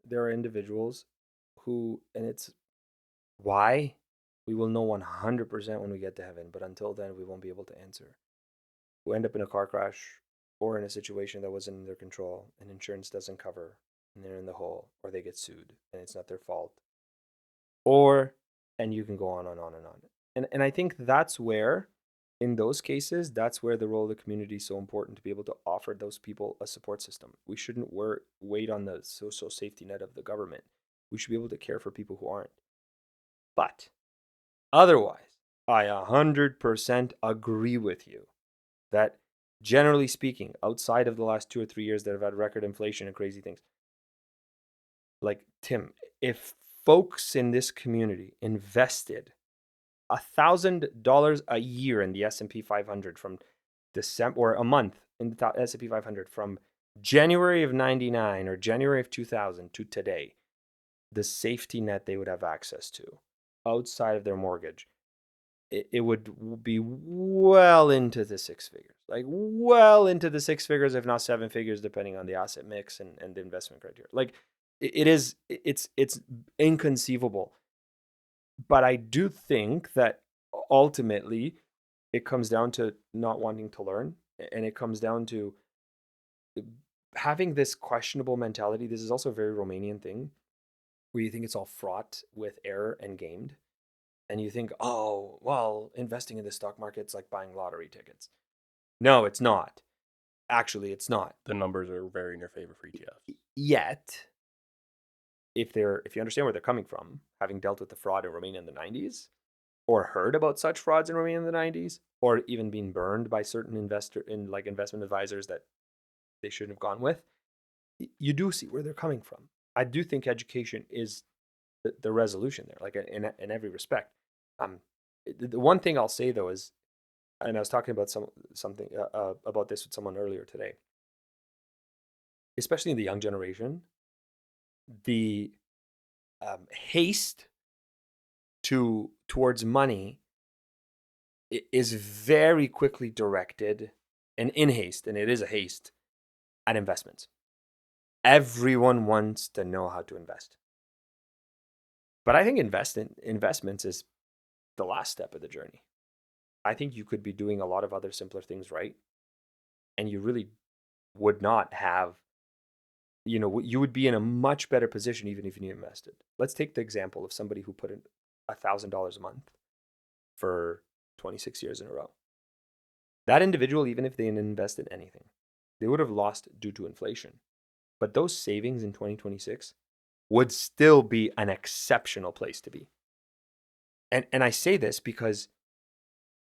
there are individuals who, and it's Why? We will know 100% when we get to heaven, but until then, we won't be able to answer. Who end up in a car crash or in a situation that wasn't in their control and insurance doesn't cover and they're in the hole, or they get sued and it's not their fault. Or, and you can go on and on and on. And I think that's where, in those cases, that's where the role of the community is so important, to be able to offer those people a support system. We shouldn't wait on the social safety net of the government. We should be able to care for people who aren't. But otherwise, I 100% agree with you that, generally speaking, outside of the last 2 or 3 years that have had record inflation and crazy things, like Tim, if folks in this community invested $1,000 a year in the S&P 500 from December, or a month in the S&P 500 from January of 99 or January of 2000 to today, the safety net they would have access to outside of their mortgage, it would be well into the six figures, like well into the six figures, if not seven figures, depending on the asset mix and the investment criteria. Like it's inconceivable. But I do think that ultimately it comes down to not wanting to learn, and it comes down to having this questionable mentality. This is also a very Romanian thing, where you think it's all fraught with error and gamed. And you think, oh, well, investing in the stock market's like buying lottery tickets. No, it's not. Actually, it's not. The numbers are very in your favor for ETFs. Yet, if you understand where they're coming from, having dealt with the fraud in Romania in the 90s, or heard about such frauds in Romania in the 90s, or even being burned by certain investment advisors that they shouldn't have gone with, you do see where they're coming from. I do think education is the resolution there, like in every respect. The one thing I'll say though is, and I was talking about something about this with someone earlier today, especially in the young generation, the haste towards money is very quickly directed, and in haste, and it is a haste, at investments. Everyone wants to know how to invest. But I think investments is the last step of the journey. I think you could be doing a lot of other simpler things right, and you really would not have, you would be in a much better position even if you invested. Let's take the example of somebody who put in $1,000 a month for 26 years in a row. That individual, even if they didn't invest in anything, they would have lost due to inflation. But those savings in 2026 would still be an exceptional place to be. And I say this because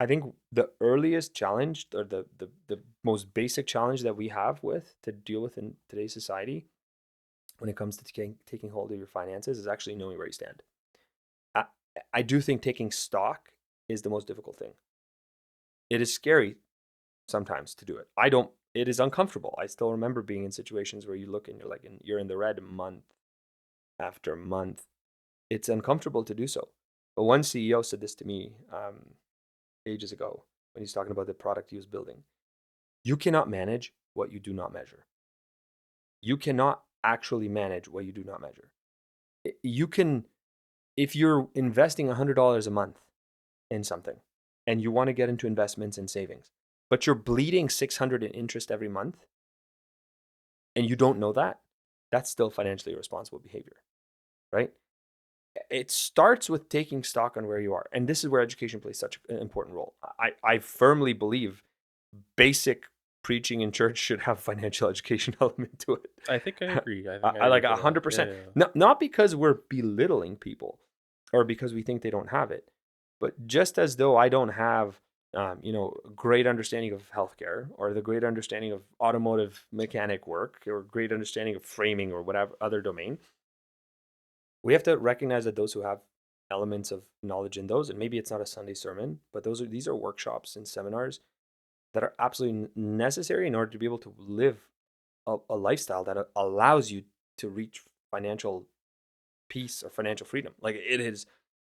I think the earliest challenge, or the most basic challenge that we have to deal with in today's society when it comes to taking hold of your finances, is actually knowing where you stand. I do think taking stock is the most difficult thing. It is scary sometimes to do it. It is uncomfortable. I still remember being in situations where you look and you're in the red month after month. It's uncomfortable to do so. But one CEO said this to me ages ago when he's talking about the product he was building. You cannot manage what you do not measure. You cannot actually manage what you do not measure. You can, if you're investing $100 a month in something and you want to get into investments and savings, but you're bleeding $600 in interest every month, and you don't know that, that's still financially irresponsible behavior, right? It starts with taking stock on where you are. And this is where education plays such an important role. I firmly believe basic preaching in church should have financial education element to it. I think I agree. I like 100%. Not because we're belittling people or because we think they don't have it, but just as though I don't have great understanding of healthcare, or the great understanding of automotive mechanic work, or great understanding of framing, or whatever other domain, we have to recognize that those who have elements of knowledge in those, and maybe it's not a Sunday sermon, but these are workshops and seminars that are absolutely necessary in order to be able to live a lifestyle that allows you to reach financial peace or financial freedom. Like it is.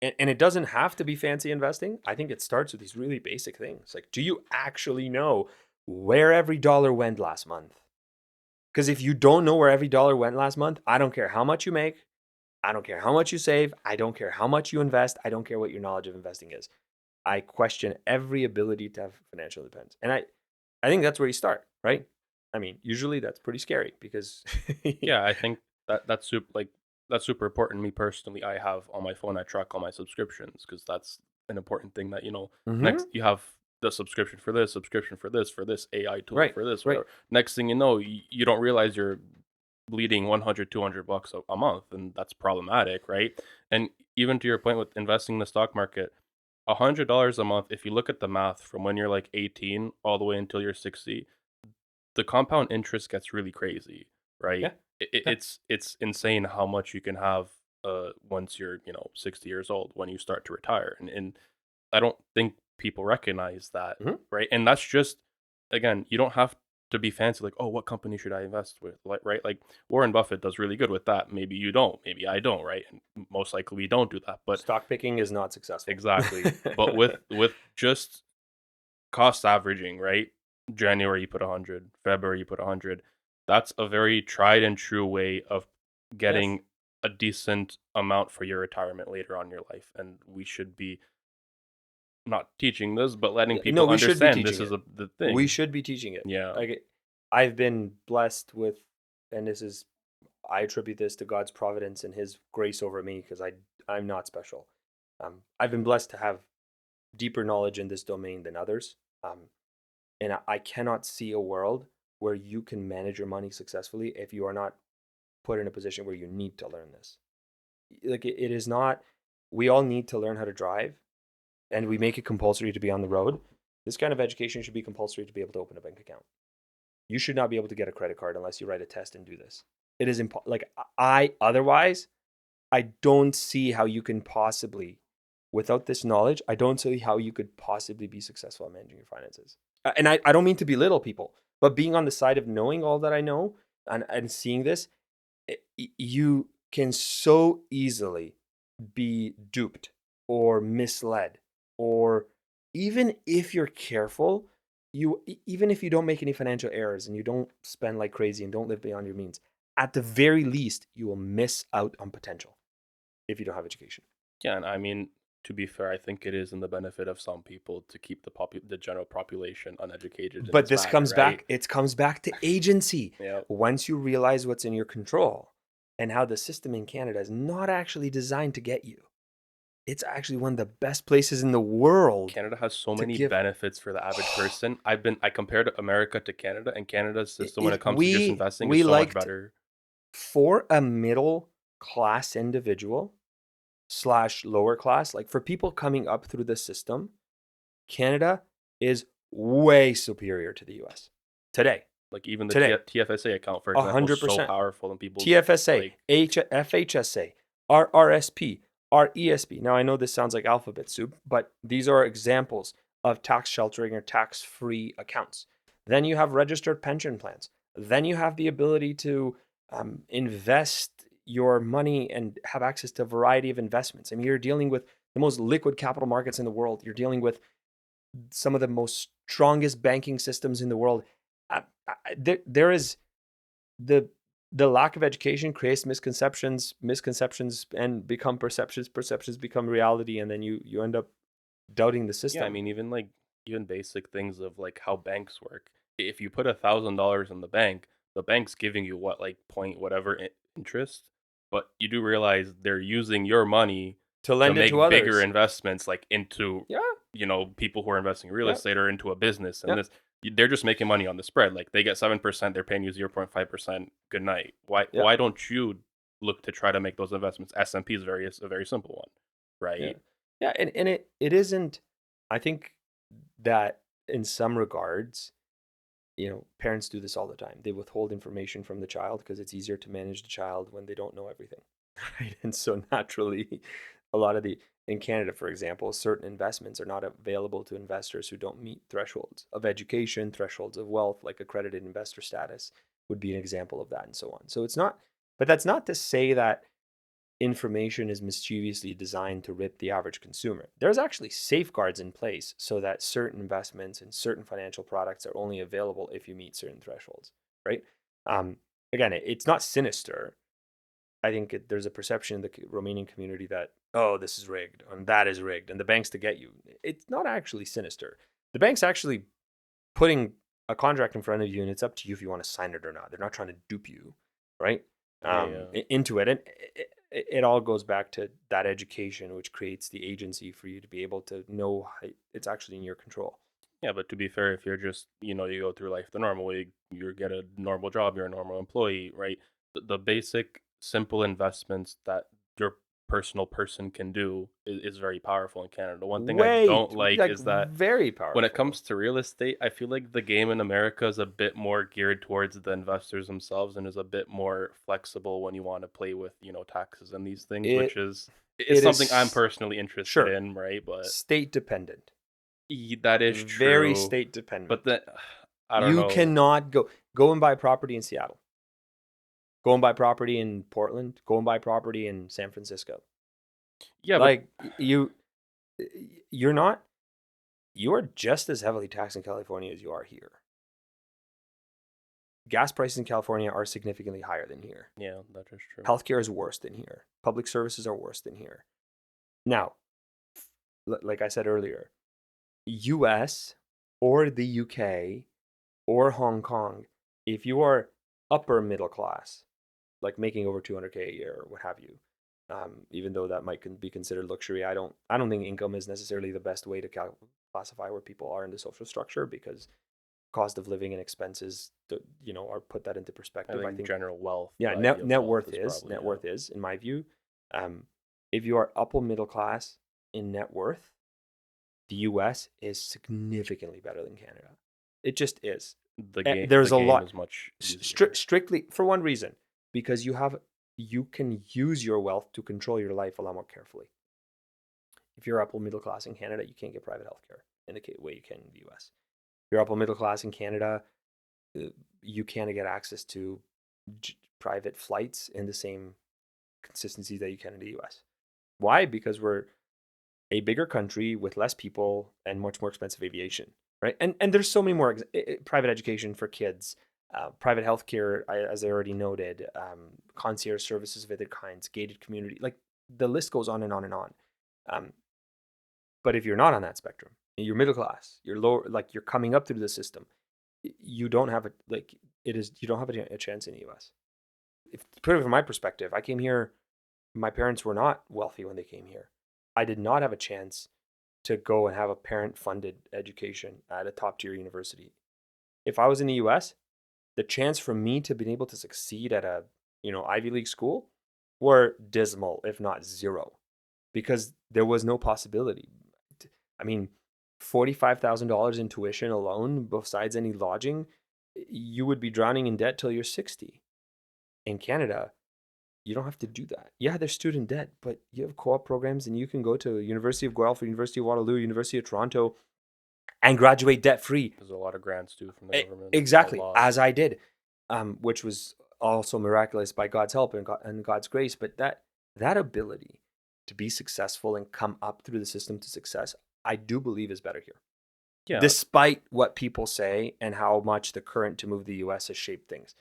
And it doesn't have to be fancy investing. I think it starts with these really basic things. Like, do you actually know where every dollar went last month? Because if you don't know where every dollar went last month, I don't care how much you make. I don't care how much you save. I don't care how much you invest. I don't care what your knowledge of investing is. I question every ability to have financial independence. And I think that's where you start, right? I mean, usually that's pretty scary because Yeah, I think that's super important. Me personally, I have on my phone, I track all my subscriptions because that's an important thing that, Mhm. next you have the subscription for this AI tool, Right, for this, right. whatever. Next thing you know, you don't realize you're bleeding 100, $200 a month, and that's problematic, right? And even to your point with investing in the stock market, $100 a month, if you look at the math from when you're like 18 all the way until you're 60, the compound interest gets really crazy, right? Yeah. Yeah. It's insane how much you can have once you're 60 years old when you start to retire, and I don't think people recognize that, Mhm. right? And that's just, again, you don't have to be fancy like, oh, what company should I invest with, like, right? Like Warren Buffett does really good with that. Maybe you don't, maybe I don't, right? And most likely we don't do that, but Stock picking is not successful. exactly. But with just cost averaging, right? January you put 100, February you put 100. That's a very tried and true way of Yes. getting a decent amount for your retirement later on in your life. And we should be not teaching this, but letting Yeah, no, people we should be understand this teaching is it. the We thing. should be teaching it. Yeah. Like I've been blessed with, and this is, I attribute this to God's providence and His grace over me because I'm not special. I've been blessed to have deeper knowledge in this domain than others, and I cannot see a world where you can manage your money successfully if you are not put in a position where you need to learn this. Like it is not. We all need to learn how to drive, and we make it compulsory to be on the road. This kind of education should be compulsory to be able to open a bank account. You should not be able to get a credit card unless you write a test and do this. It is like I otherwise I don't see how you can possibly, without this knowledge, I don't see how you could possibly be successful at managing your finances. And I don't mean to belittle people, but being on the side of knowing all that I know and seeing this, you can so easily be duped or misled, or even if you're careful, even if you don't make any financial errors and you don't spend like crazy and don't live beyond your means, at the very least you will miss out on potential if you don't have education. Yeah, and I mean, to be fair, I think it is in the benefit of some people to keep the general population uneducated in But this this matter, comes right? back, it comes back to agency. Yeah. Once you realize what's in your control and how the system in Canada is not actually designed to get you, it's actually one of the best places in the world Canada has so to many give. benefits for the average person. I compared America to Canada, and Canada's system when it It comes to just investing is we so much liked, better. for a middle class individual slash lower class, like for people coming up through the system, Canada is way superior to the US today. Like even the Today, TFSA account, for example, is so 100%. powerful in people's TFSA, like. FHSA, RRSP, RESP. Now, I know this sounds like alphabet soup, but these are examples of tax sheltering or tax free accounts. Then you have registered pension plans. Then you have the ability to invest your money and have access to a variety of investments. I mean, you're dealing with the most liquid capital markets in the world. You're dealing with some of the most strongest banking systems in the world. There is the lack of education creates misconceptions and become perceptions become reality, and then you end up doubting the Yeah, I system. mean, even basic things of like how banks work. If you put $1,000 in the bank's giving you what, like point whatever interest, but you do realize they're using your money To to lend it to make bigger others. investments, like into Yeah. people who are investing in real Yeah. estate or into a business, and Yeah. this they're just making money on the spread. Like they get 7%, they're paying you 0.5%. Good night. Why Yeah. don't you look to try to make those investments? S&P is a very simple one, Yeah. right? Yeah. And it isn't, I think that in some regards, parents do this all the time. They withhold information from the child because it's easier to manage the child when they don't know everything. Right. And so naturally, a lot of in Canada, for example, certain investments are not available to investors who don't meet thresholds of education, thresholds of wealth, like accredited investor status would be an example of that, and so on. So it's not, but that's not to say that information is mischievously designed to rip the average consumer. There's actually safeguards in place so that certain investments and certain financial products are only available if you meet certain thresholds, right? Um, Again, it's not sinister. I think there's a perception in the Romanian community that, oh, this is rigged and that is rigged and the bank's to get you. It's not actually sinister. The bank's actually putting a contract in front of you, and it's up to you if you want to sign it or not. They're not trying to dupe you, right? Yeah. Into it. And it all goes back to that education, which creates the agency for you to be able to know it's actually in your control. Yeah, but to be fair, if you're just, you know, you go through life the normal way, you get a normal job, you're a normal employee, right? The basic, simple investments that your personal person can do is very powerful in Canada. One thing I don't like Like is that very when it powerful. comes to real estate, I feel like the game in America is a bit more geared towards the investors themselves and is a bit more flexible when you want to play with, you know, taxes and these things, which It is it something I'm is personally interested sure in, right? But state dependent, that is very true. state But dependent. then I don't You know. cannot go and buy property in Seattle. Go and buy property in Portland. Go and buy property in San Francisco. Yeah, but Like you're not. You are just as heavily taxed in California as you are here. Gas prices in California are significantly higher than here. yeah, that is true. Healthcare is worse than here. Public services are worse than here. Now, like I said earlier, US or the UK or Hong Kong, if you are upper middle class, like making over 200K a year or what have you, even though that might be considered luxury, I don't think income is necessarily the best way to classify where people are in the social structure, because cost of living and expenses, are put that into I perspective. I think think, general wealth, yeah, the idea of net wealth worth is is probably net worth is in my view. Um, if you are upper middle class in net worth, the US is significantly better than Canada. It just is. the There's a game lot, is much easier. strictly for one reason, because you can use your wealth to control your life a lot more carefully. If you're upper middle class in Canada, you can't get private healthcare in the way you can in the US. If you're upper middle class in Canada, you can't get access to private flights in the same consistency that you can in the US. Why? Because we're a bigger country with less people and much more expensive aviation, right? And there's so many more private education for kids, private healthcare, as I already noted, concierge services of other kinds, gated community, like the list goes on and on and on. Um, but if you're not on that spectrum, you're middle class, you're lower, like you're coming up through the system, you don't have you don't have a chance in the U.S. If put it from my perspective, I came here. My parents were not wealthy when they came here. I did not have a chance to go and have a parent funded education at a top tier university. If I was in the US, the chance for me to be able to succeed at a, Ivy League school were dismal, if not zero, because there was no possibility. I mean, $45,000 in tuition alone, besides any lodging, you would be drowning in debt till you're 60. In Canada, you don't have to do that. Yeah, there's student debt, but you have co-op programs and you can go to University of Guelph, University of Waterloo, University of Toronto and graduate debt free. There's a lot of grants too from the government. A Exactly, lot. as I did, which was also miraculous by God's help and God's grace. But that ability to be successful and come up through the system to success, I do believe is better here, Yeah, despite what people say and how much the current to move the US has shaped things.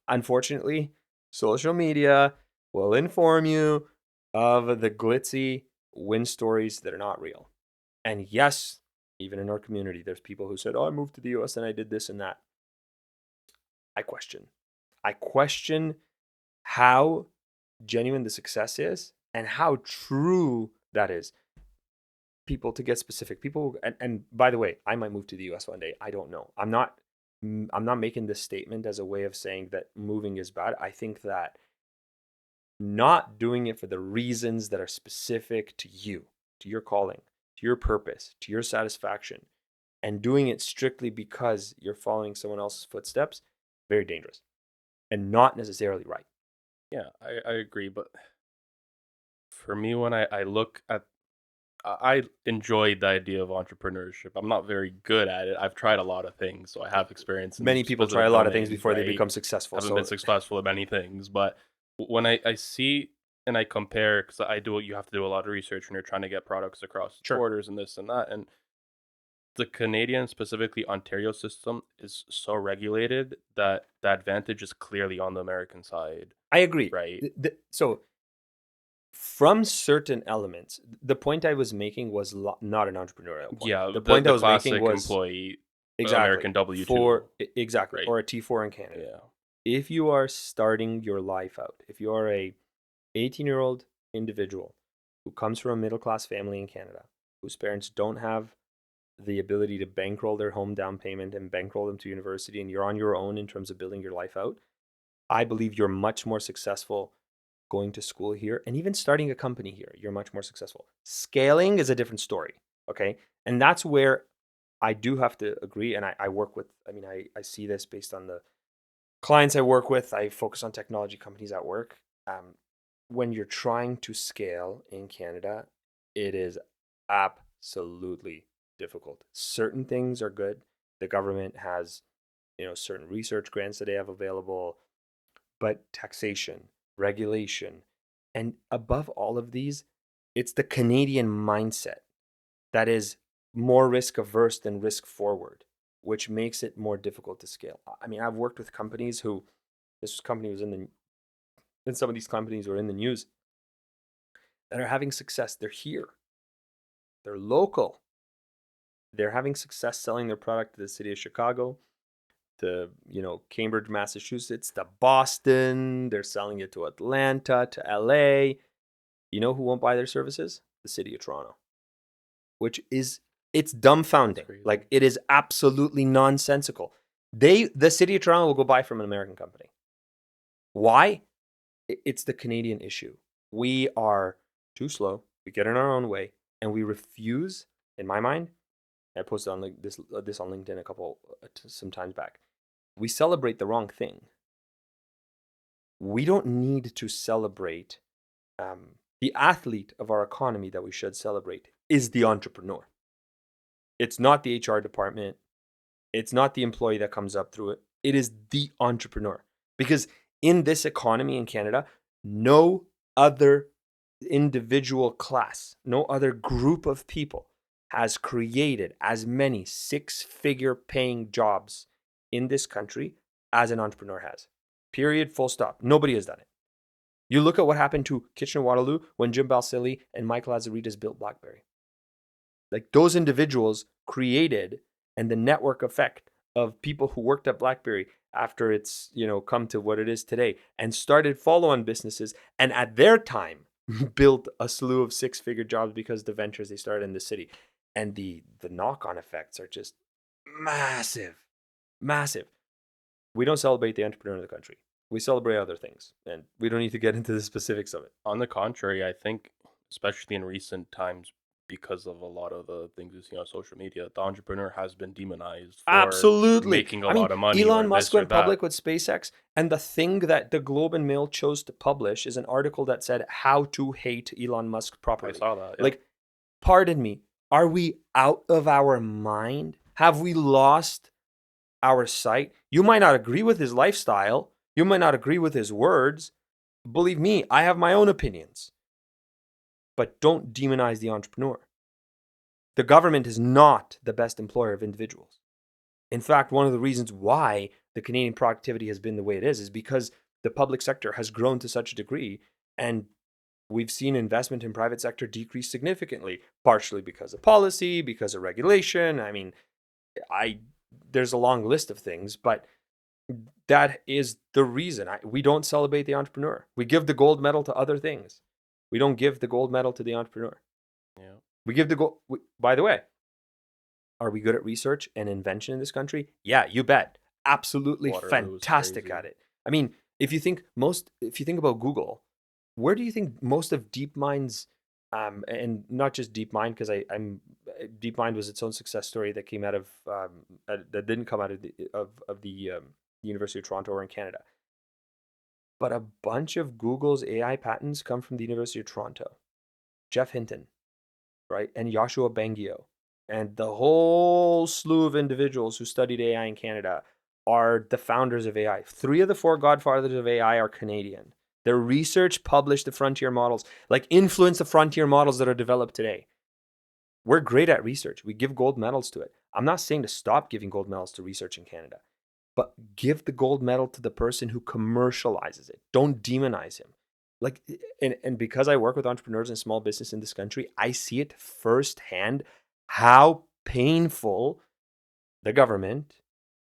Unfortunately, social media will inform you of the glitzy win stories that are not real. And yes, even in our community, there's people who said, "Oh, I moved to the US and I did this and that." I question. I question how genuine the success is and how true that is. People, to get specific, people, and by the way, I might move to the US one day. I don't know. I'm not making this statement as a way of saying that moving is bad. I think that not doing it for the reasons that are specific to you, to your calling, to your purpose, to your satisfaction, and doing it strictly because you're following someone else's footsteps, very dangerous and not necessarily right. yeah, I agree. But for me, when I look at, I enjoy the idea of entrepreneurship. I'm not very good at it. I've tried a lot of things, so I have experience in Many people try a specific lot of things domains, before they right? become successful. Haven't been So successful at many things, but when I see and I compare, because I do, you have to do a lot of research when you're trying to get products across sure. borders and this and that, and the Canadian, specifically Ontario system, is so regulated that the advantage is clearly on the American side, I agree. right? So from certain elements, the point I was making was not an entrepreneurial point. Yeah, The point I the was making classic was employee exactly American W-2, exactly, right? or a T4 in Canada. Yeah. If you are starting your life out, if you are a 18-year-old individual who comes from a middle class family in Canada, whose parents don't have the ability to bankroll their home down payment and bankroll them to university, and you're on your own in terms of building your life out, I believe you're much more successful going to school here and even starting a company here. You're much more successful. Scaling is a different story. Okay. And that's where I do have to agree. And I work with, I see this based on the clients I work with. I focus on technology companies at work. When you're trying to scale in Canada, it is absolutely difficult. Certain things are good. The government has, certain research grants that they have available, but taxation, regulation, and above all of these, it's the Canadian mindset that is more risk averse than risk forward, which makes it more difficult to scale. I mean, I've worked with companies who this company was in the, and some of these companies were in the news that are having success. They're here, they're local, they're having success selling their product to the city of Chicago, to Cambridge, Massachusetts, to Boston. They're selling it to Atlanta, to LA. You know who won't buy their services? The city of Toronto, which is, it's dumbfounding. Like, it is absolutely nonsensical. The city of Toronto will go buy from an American company. Why? It's the Canadian issue. We are too slow. We get in our own way, and we refuse. In my mind, I posted on this on LinkedIn some times back. We celebrate the wrong thing. We don't need to celebrate the athlete of our economy. That we should celebrate is the entrepreneur. It's not the HR department. It's not the employee that comes up through it. It is the entrepreneur. Because in this economy in Canada, no other individual class, no other group of people has created as many six-figure paying jobs in this country as an entrepreneur has. Period, full stop. Nobody has done it. You look at what happened to Kitchener-Waterloo when Jim Balsillie and Michael Lazaridis built BlackBerry. Like, those individuals created, and the network effect of people who worked at BlackBerry after it's come to what it is today, and started follow-on businesses, and at their time built a slew of six-figure jobs because the ventures they started in the city. And the knock-on effects are just massive. We don't celebrate the entrepreneur in the country. We celebrate other things, and we don't need to get into the specifics of it. On the contrary, I think, especially in recent times, because of a lot of the things you see on social media, the entrepreneur has been demonized for Absolutely making a lot of money. Elon or Musk this or went public that. with SpaceX, and the thing that the Globe and Mail chose to publish is an article that said how to hate Elon Musk properly. I saw that. Yeah. Like, pardon me, are we out of our mind? Have we lost our sight? You might not agree with his lifestyle. You might not agree with his words. Believe me, I have my own opinions. But don't demonize the entrepreneur. The government is not the best employer of individuals. In fact, one of the reasons why the Canadian productivity has been the way it is because the public sector has grown to such a degree, and we've seen investment in private sector decrease significantly, partially because of policy, because of regulation. I mean, there's a long list of things, but that is the reason. We don't celebrate the entrepreneur. We give the gold medal to other things. We don't give the gold medal to the entrepreneur. Yeah. We give the gold. By the way, are we good at research and invention in this country? Yeah, you bet. Absolutely fantastic at it. I mean, if you think about Google, where do you think most of DeepMind's and not just DeepMind, because DeepMind was its own success story that came out of that didn't come out of the University of Toronto or in Canada, but a bunch of Google's AI patents come from the University of Toronto. Jeff Hinton, right, and Yoshua Bengio, and the whole slew of individuals who studied AI in Canada are the founders of AI. 3 of the 4 godfathers of AI are Canadian. Their research published the frontier models, like influence the frontier models that are developed today. We're great at research. We give gold medals to it. I'm not saying to stop giving gold medals to research in Canada, but give the gold medal to the person who commercializes it. Don't demonize him. Like, and because I work with entrepreneurs and small business in this country, I see it firsthand how painful the government,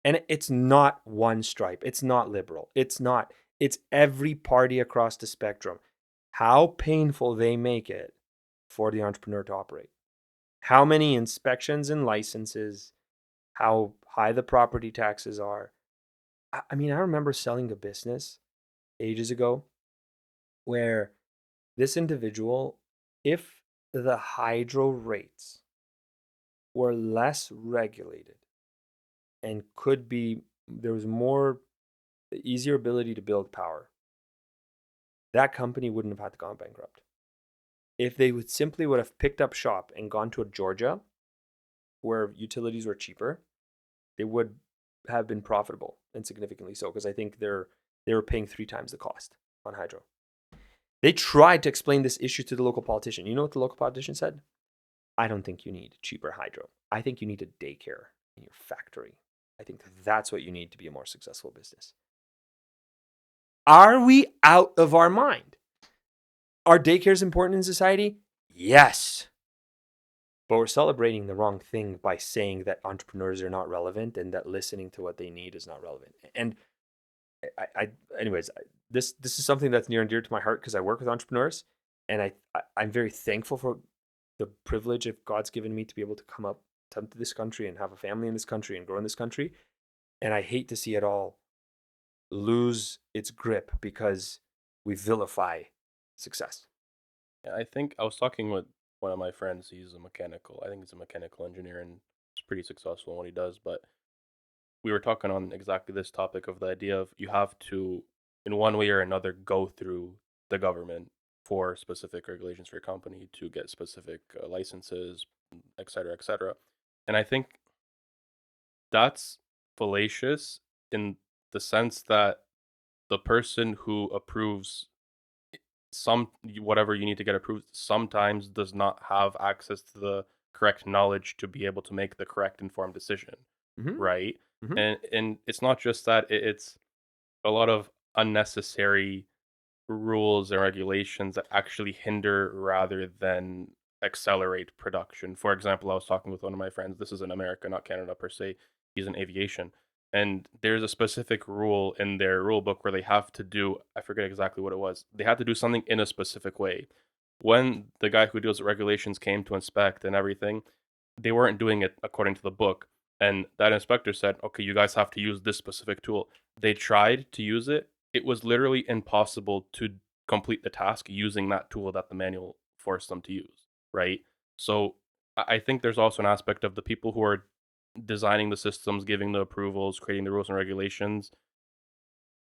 and it's not one stripe, it's not liberal, it's every party across the spectrum, how painful they make it for the entrepreneur to operate. How many inspections and licenses, how high the property taxes are. I mean, I remember selling a business ages ago where this individual, if the hydro rates were less regulated and could be, there was more easier ability to build power, that company wouldn't have had to go bankrupt. If they would have picked up shop and gone to Georgia where utilities were cheaper, they would have been profitable, and significantly so, because I think they were paying 3 times the cost on hydro. They tried to explain this issue to the local politician. You know what the local politician said? I don't think you need cheaper hydro. I think you need a daycare in your factory. I think that's what you need to be a more successful business. Are we out of our mind? Are daycares important in society? Yes. But we're celebrating the wrong thing by saying that entrepreneurs are not relevant and that listening to what they need is not relevant. And anyways, this is something that's near and dear to my heart because I work with entrepreneurs, and I'm very thankful for the privilege of God's given me to be able to come to this country and have a family in this country and grow in this country. And I hate to see it all lose its grip because we vilify success. Yeah, I think I was talking with one of my friends. I think he's a mechanical engineer and he's pretty successful in what he does. But we were talking on exactly this topic of the idea of you have to, in one way or another, go through the government for specific regulations for your company to get specific licenses, et cetera, et cetera. And I think that's fallacious in the sense that the person who approves some whatever you need to get approved sometimes does not have access to the correct knowledge to be able to make the correct informed decision, Mm-hmm. right? Mm-hmm. And it's not just that, it's a lot of unnecessary rules and regulations that actually hinder rather than accelerate production. For example, I was talking with one of my friends. This is in America, not Canada per se. He's in aviation. And there's a specific rule in their rule book where they have to do, I forget exactly what it was. They had to do something in a specific way. When the guy who deals with regulations came to inspect and everything, they weren't doing it according to the book. And that inspector said, okay, you guys have to use this specific tool. They tried to use it. It was literally impossible to complete the task using that tool that the manual forced them to use, right? So I think there's also an aspect of the people who are designing the systems, giving the approvals, creating the rules and regulations.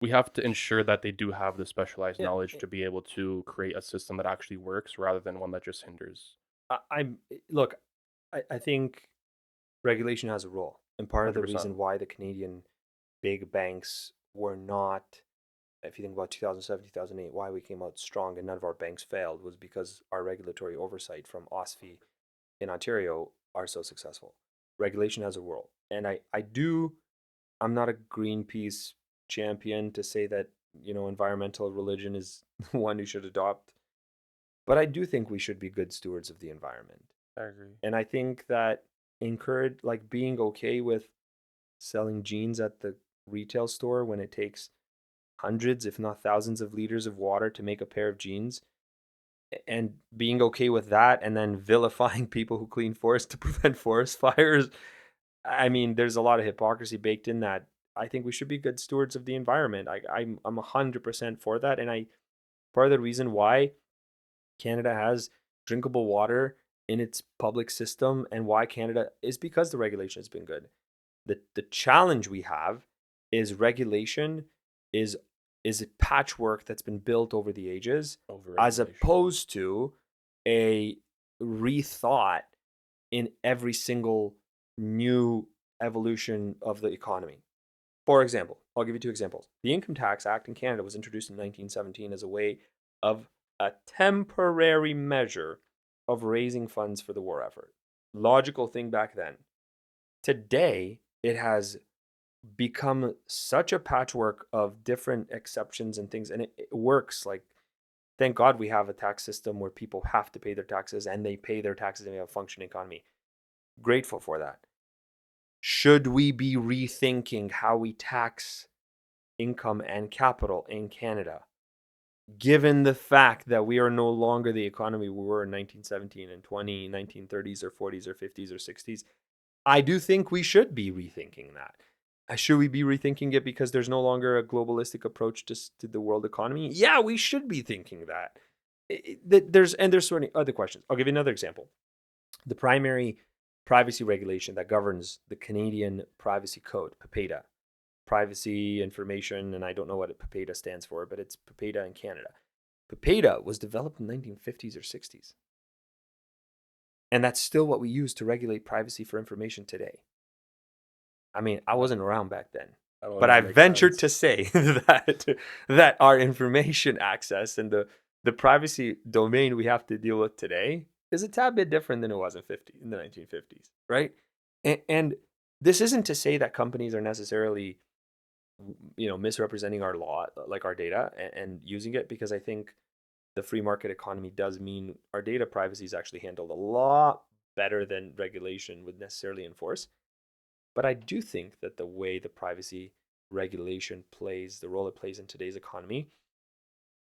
We have to ensure that they do have the specialized Yeah. knowledge to be able to create a system that actually works rather than one that just hinders. I'm look, I think regulation has a role. And part of the 100%. reason why the Canadian big banks were not, if you think about 2007, 2008, why we came out strong and none of our banks failed was because our regulatory oversight from OSFI in Ontario are so successful. Regulation has a role. And I'm not a Greenpeace champion to say that, environmental religion is the one you should adopt. But I do think we should be good stewards of the environment. I agree. And I think that like being okay with selling jeans at the retail store when it takes hundreds, if not thousands of liters of water to make a pair of jeans, and being okay with that and then vilifying people who clean forests to prevent forest fires. I mean, there's a lot of hypocrisy baked in that. I think we should be good stewards of the environment. I'm 100% for that. And part of the reason why Canada has drinkable water in its public system and why Canada is because the regulation has been good. The challenge we have is regulation is is a patchwork that's been built over the ages as opposed to a rethought in every single new evolution of the economy. For example, I'll give you 2 examples. The Income Tax Act in Canada was introduced in 1917 as a way of a temporary measure of raising funds for the war effort. Logical thing back then. Today, it has become such a patchwork of different exceptions and things, and it works. Like, thank God we have a tax system where people have to pay their taxes, and they pay their taxes, and we have a functioning economy. Grateful for that. Should we be rethinking how we tax income and capital in Canada, given the fact that we are no longer the economy we were in 1917 and 20, 1930s or 40s or 50s or 60s? I do think we should be rethinking that. Should we be rethinking it because there's no longer a globalistic approach to the world economy? Yeah, we should be thinking that. There's so many other questions. I'll give you another example. The primary privacy regulation that governs the Canadian Privacy Code, PIPEDA, Privacy Information, and I don't know what PIPEDA stands for, but it's PIPEDA in Canada. PIPEDA was developed in the 1950s or 60s. And that's still what we use to regulate privacy for information today. I mean, I wasn't around back then, but I ventured to say that our information access and the privacy domain we have to deal with today is a tad bit different than it was in the 1950s, right? And this isn't to say that companies are necessarily, misrepresenting our law, like our data, and using it, because I think the free market economy does mean our data privacy is actually handled a lot better than regulation would necessarily enforce. But I do think that the way the privacy regulation plays, the role it plays in today's economy,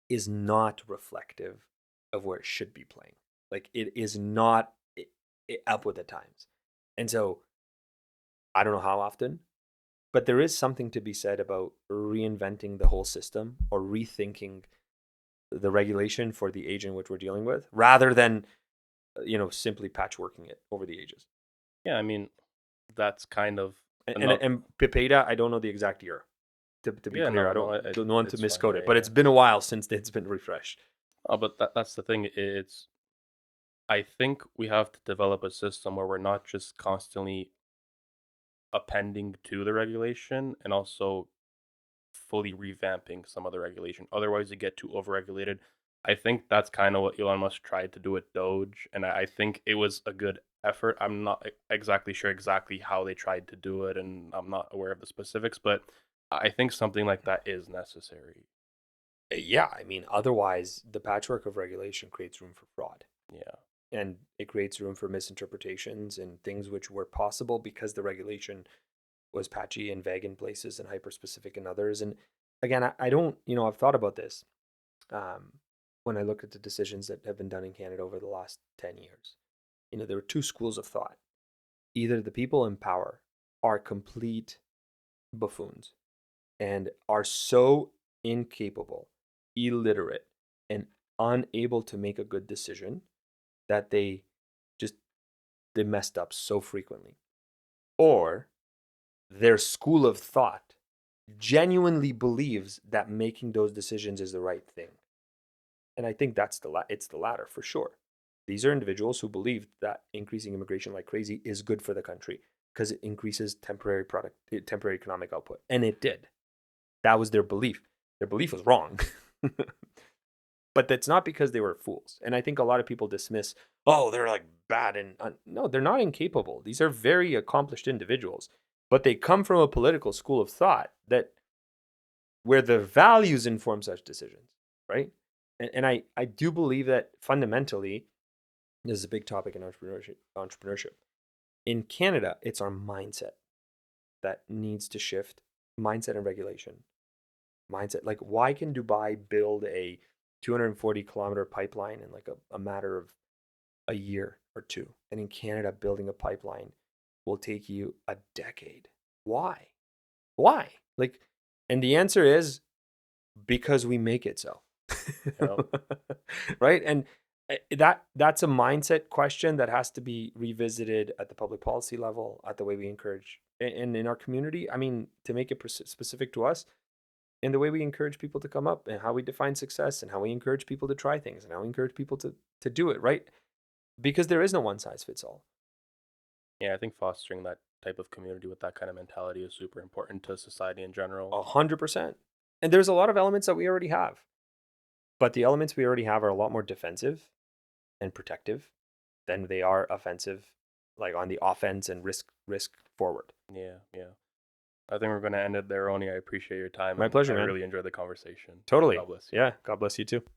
is not reflective of where it should be playing. Like, it is not up with the times. And so I don't know how often, but there is something to be said about reinventing the whole system or rethinking the regulation for the age in which we're dealing with, rather than simply patchworking it over the ages. Yeah, I mean, that's kind of and PIPEDA, I don't know the exact year. To be clear, I don't want to misquote it, but it's been a while since it's been refreshed. Oh, but that's the thing. I think we have to develop a system where we're not just constantly appending to the regulation and also fully revamping some of the regulation. Otherwise, you get too overregulated. I think that's kind of what Elon Musk tried to do with Doge, and I think it was a good effort. I'm not exactly sure exactly how they tried to do it, and I'm not aware of the specifics, but I think something like that is necessary. Yeah, I mean, otherwise, the patchwork of regulation creates room for fraud. Yeah. And it creates room for misinterpretations and things which were possible because the regulation was patchy and vague in places and hyper specific in others. And again, I don't, I've thought about this when I look at the decisions that have been done in Canada over the last 10 years. There were two schools of thought. Either the people in power are complete buffoons and are so incapable, illiterate, and unable to make a good decision that they messed up so frequently. Or their school of thought genuinely believes that making those decisions is the right thing. And I think it's the latter for sure. These are individuals who believe that increasing immigration like crazy is good for the country because it increases temporary economic output. And it did. That was their belief. Their belief was wrong. But that's not because they were fools. And I think a lot of people dismiss, oh, they're like bad. And no, they're not incapable. These are very accomplished individuals, but they come from a political school of thought where the values inform such decisions, right? And I do believe that fundamentally, this is a big topic in entrepreneurship. In Canada, it's our mindset that needs to shift. Mindset and regulation. Mindset. Like, why can Dubai build a 240-kilometer pipeline in like a matter of a year or two? And in Canada, building a pipeline will take you a decade. Why? Like, and the answer is because we make it so. Right? And that's a mindset question that has to be revisited at the public policy level, at the way we encourage, and in our community. I mean, to make it specific to us, in the way we encourage people to come up, and how we define success, and how we encourage people to try things, and how we encourage people to do it, right? Because there is no one size fits all. Yeah, I think fostering that type of community with that kind of mentality is super important to society in general. 100%. And there's a lot of elements that we already have. But the elements we already have are a lot more defensive and protective than they are offensive, like on the offense and risk forward. Yeah. I think we're going to end it there, Oni. I appreciate your time. My And pleasure, I man. really enjoyed the conversation. Totally. God bless you. Yeah. God bless you too.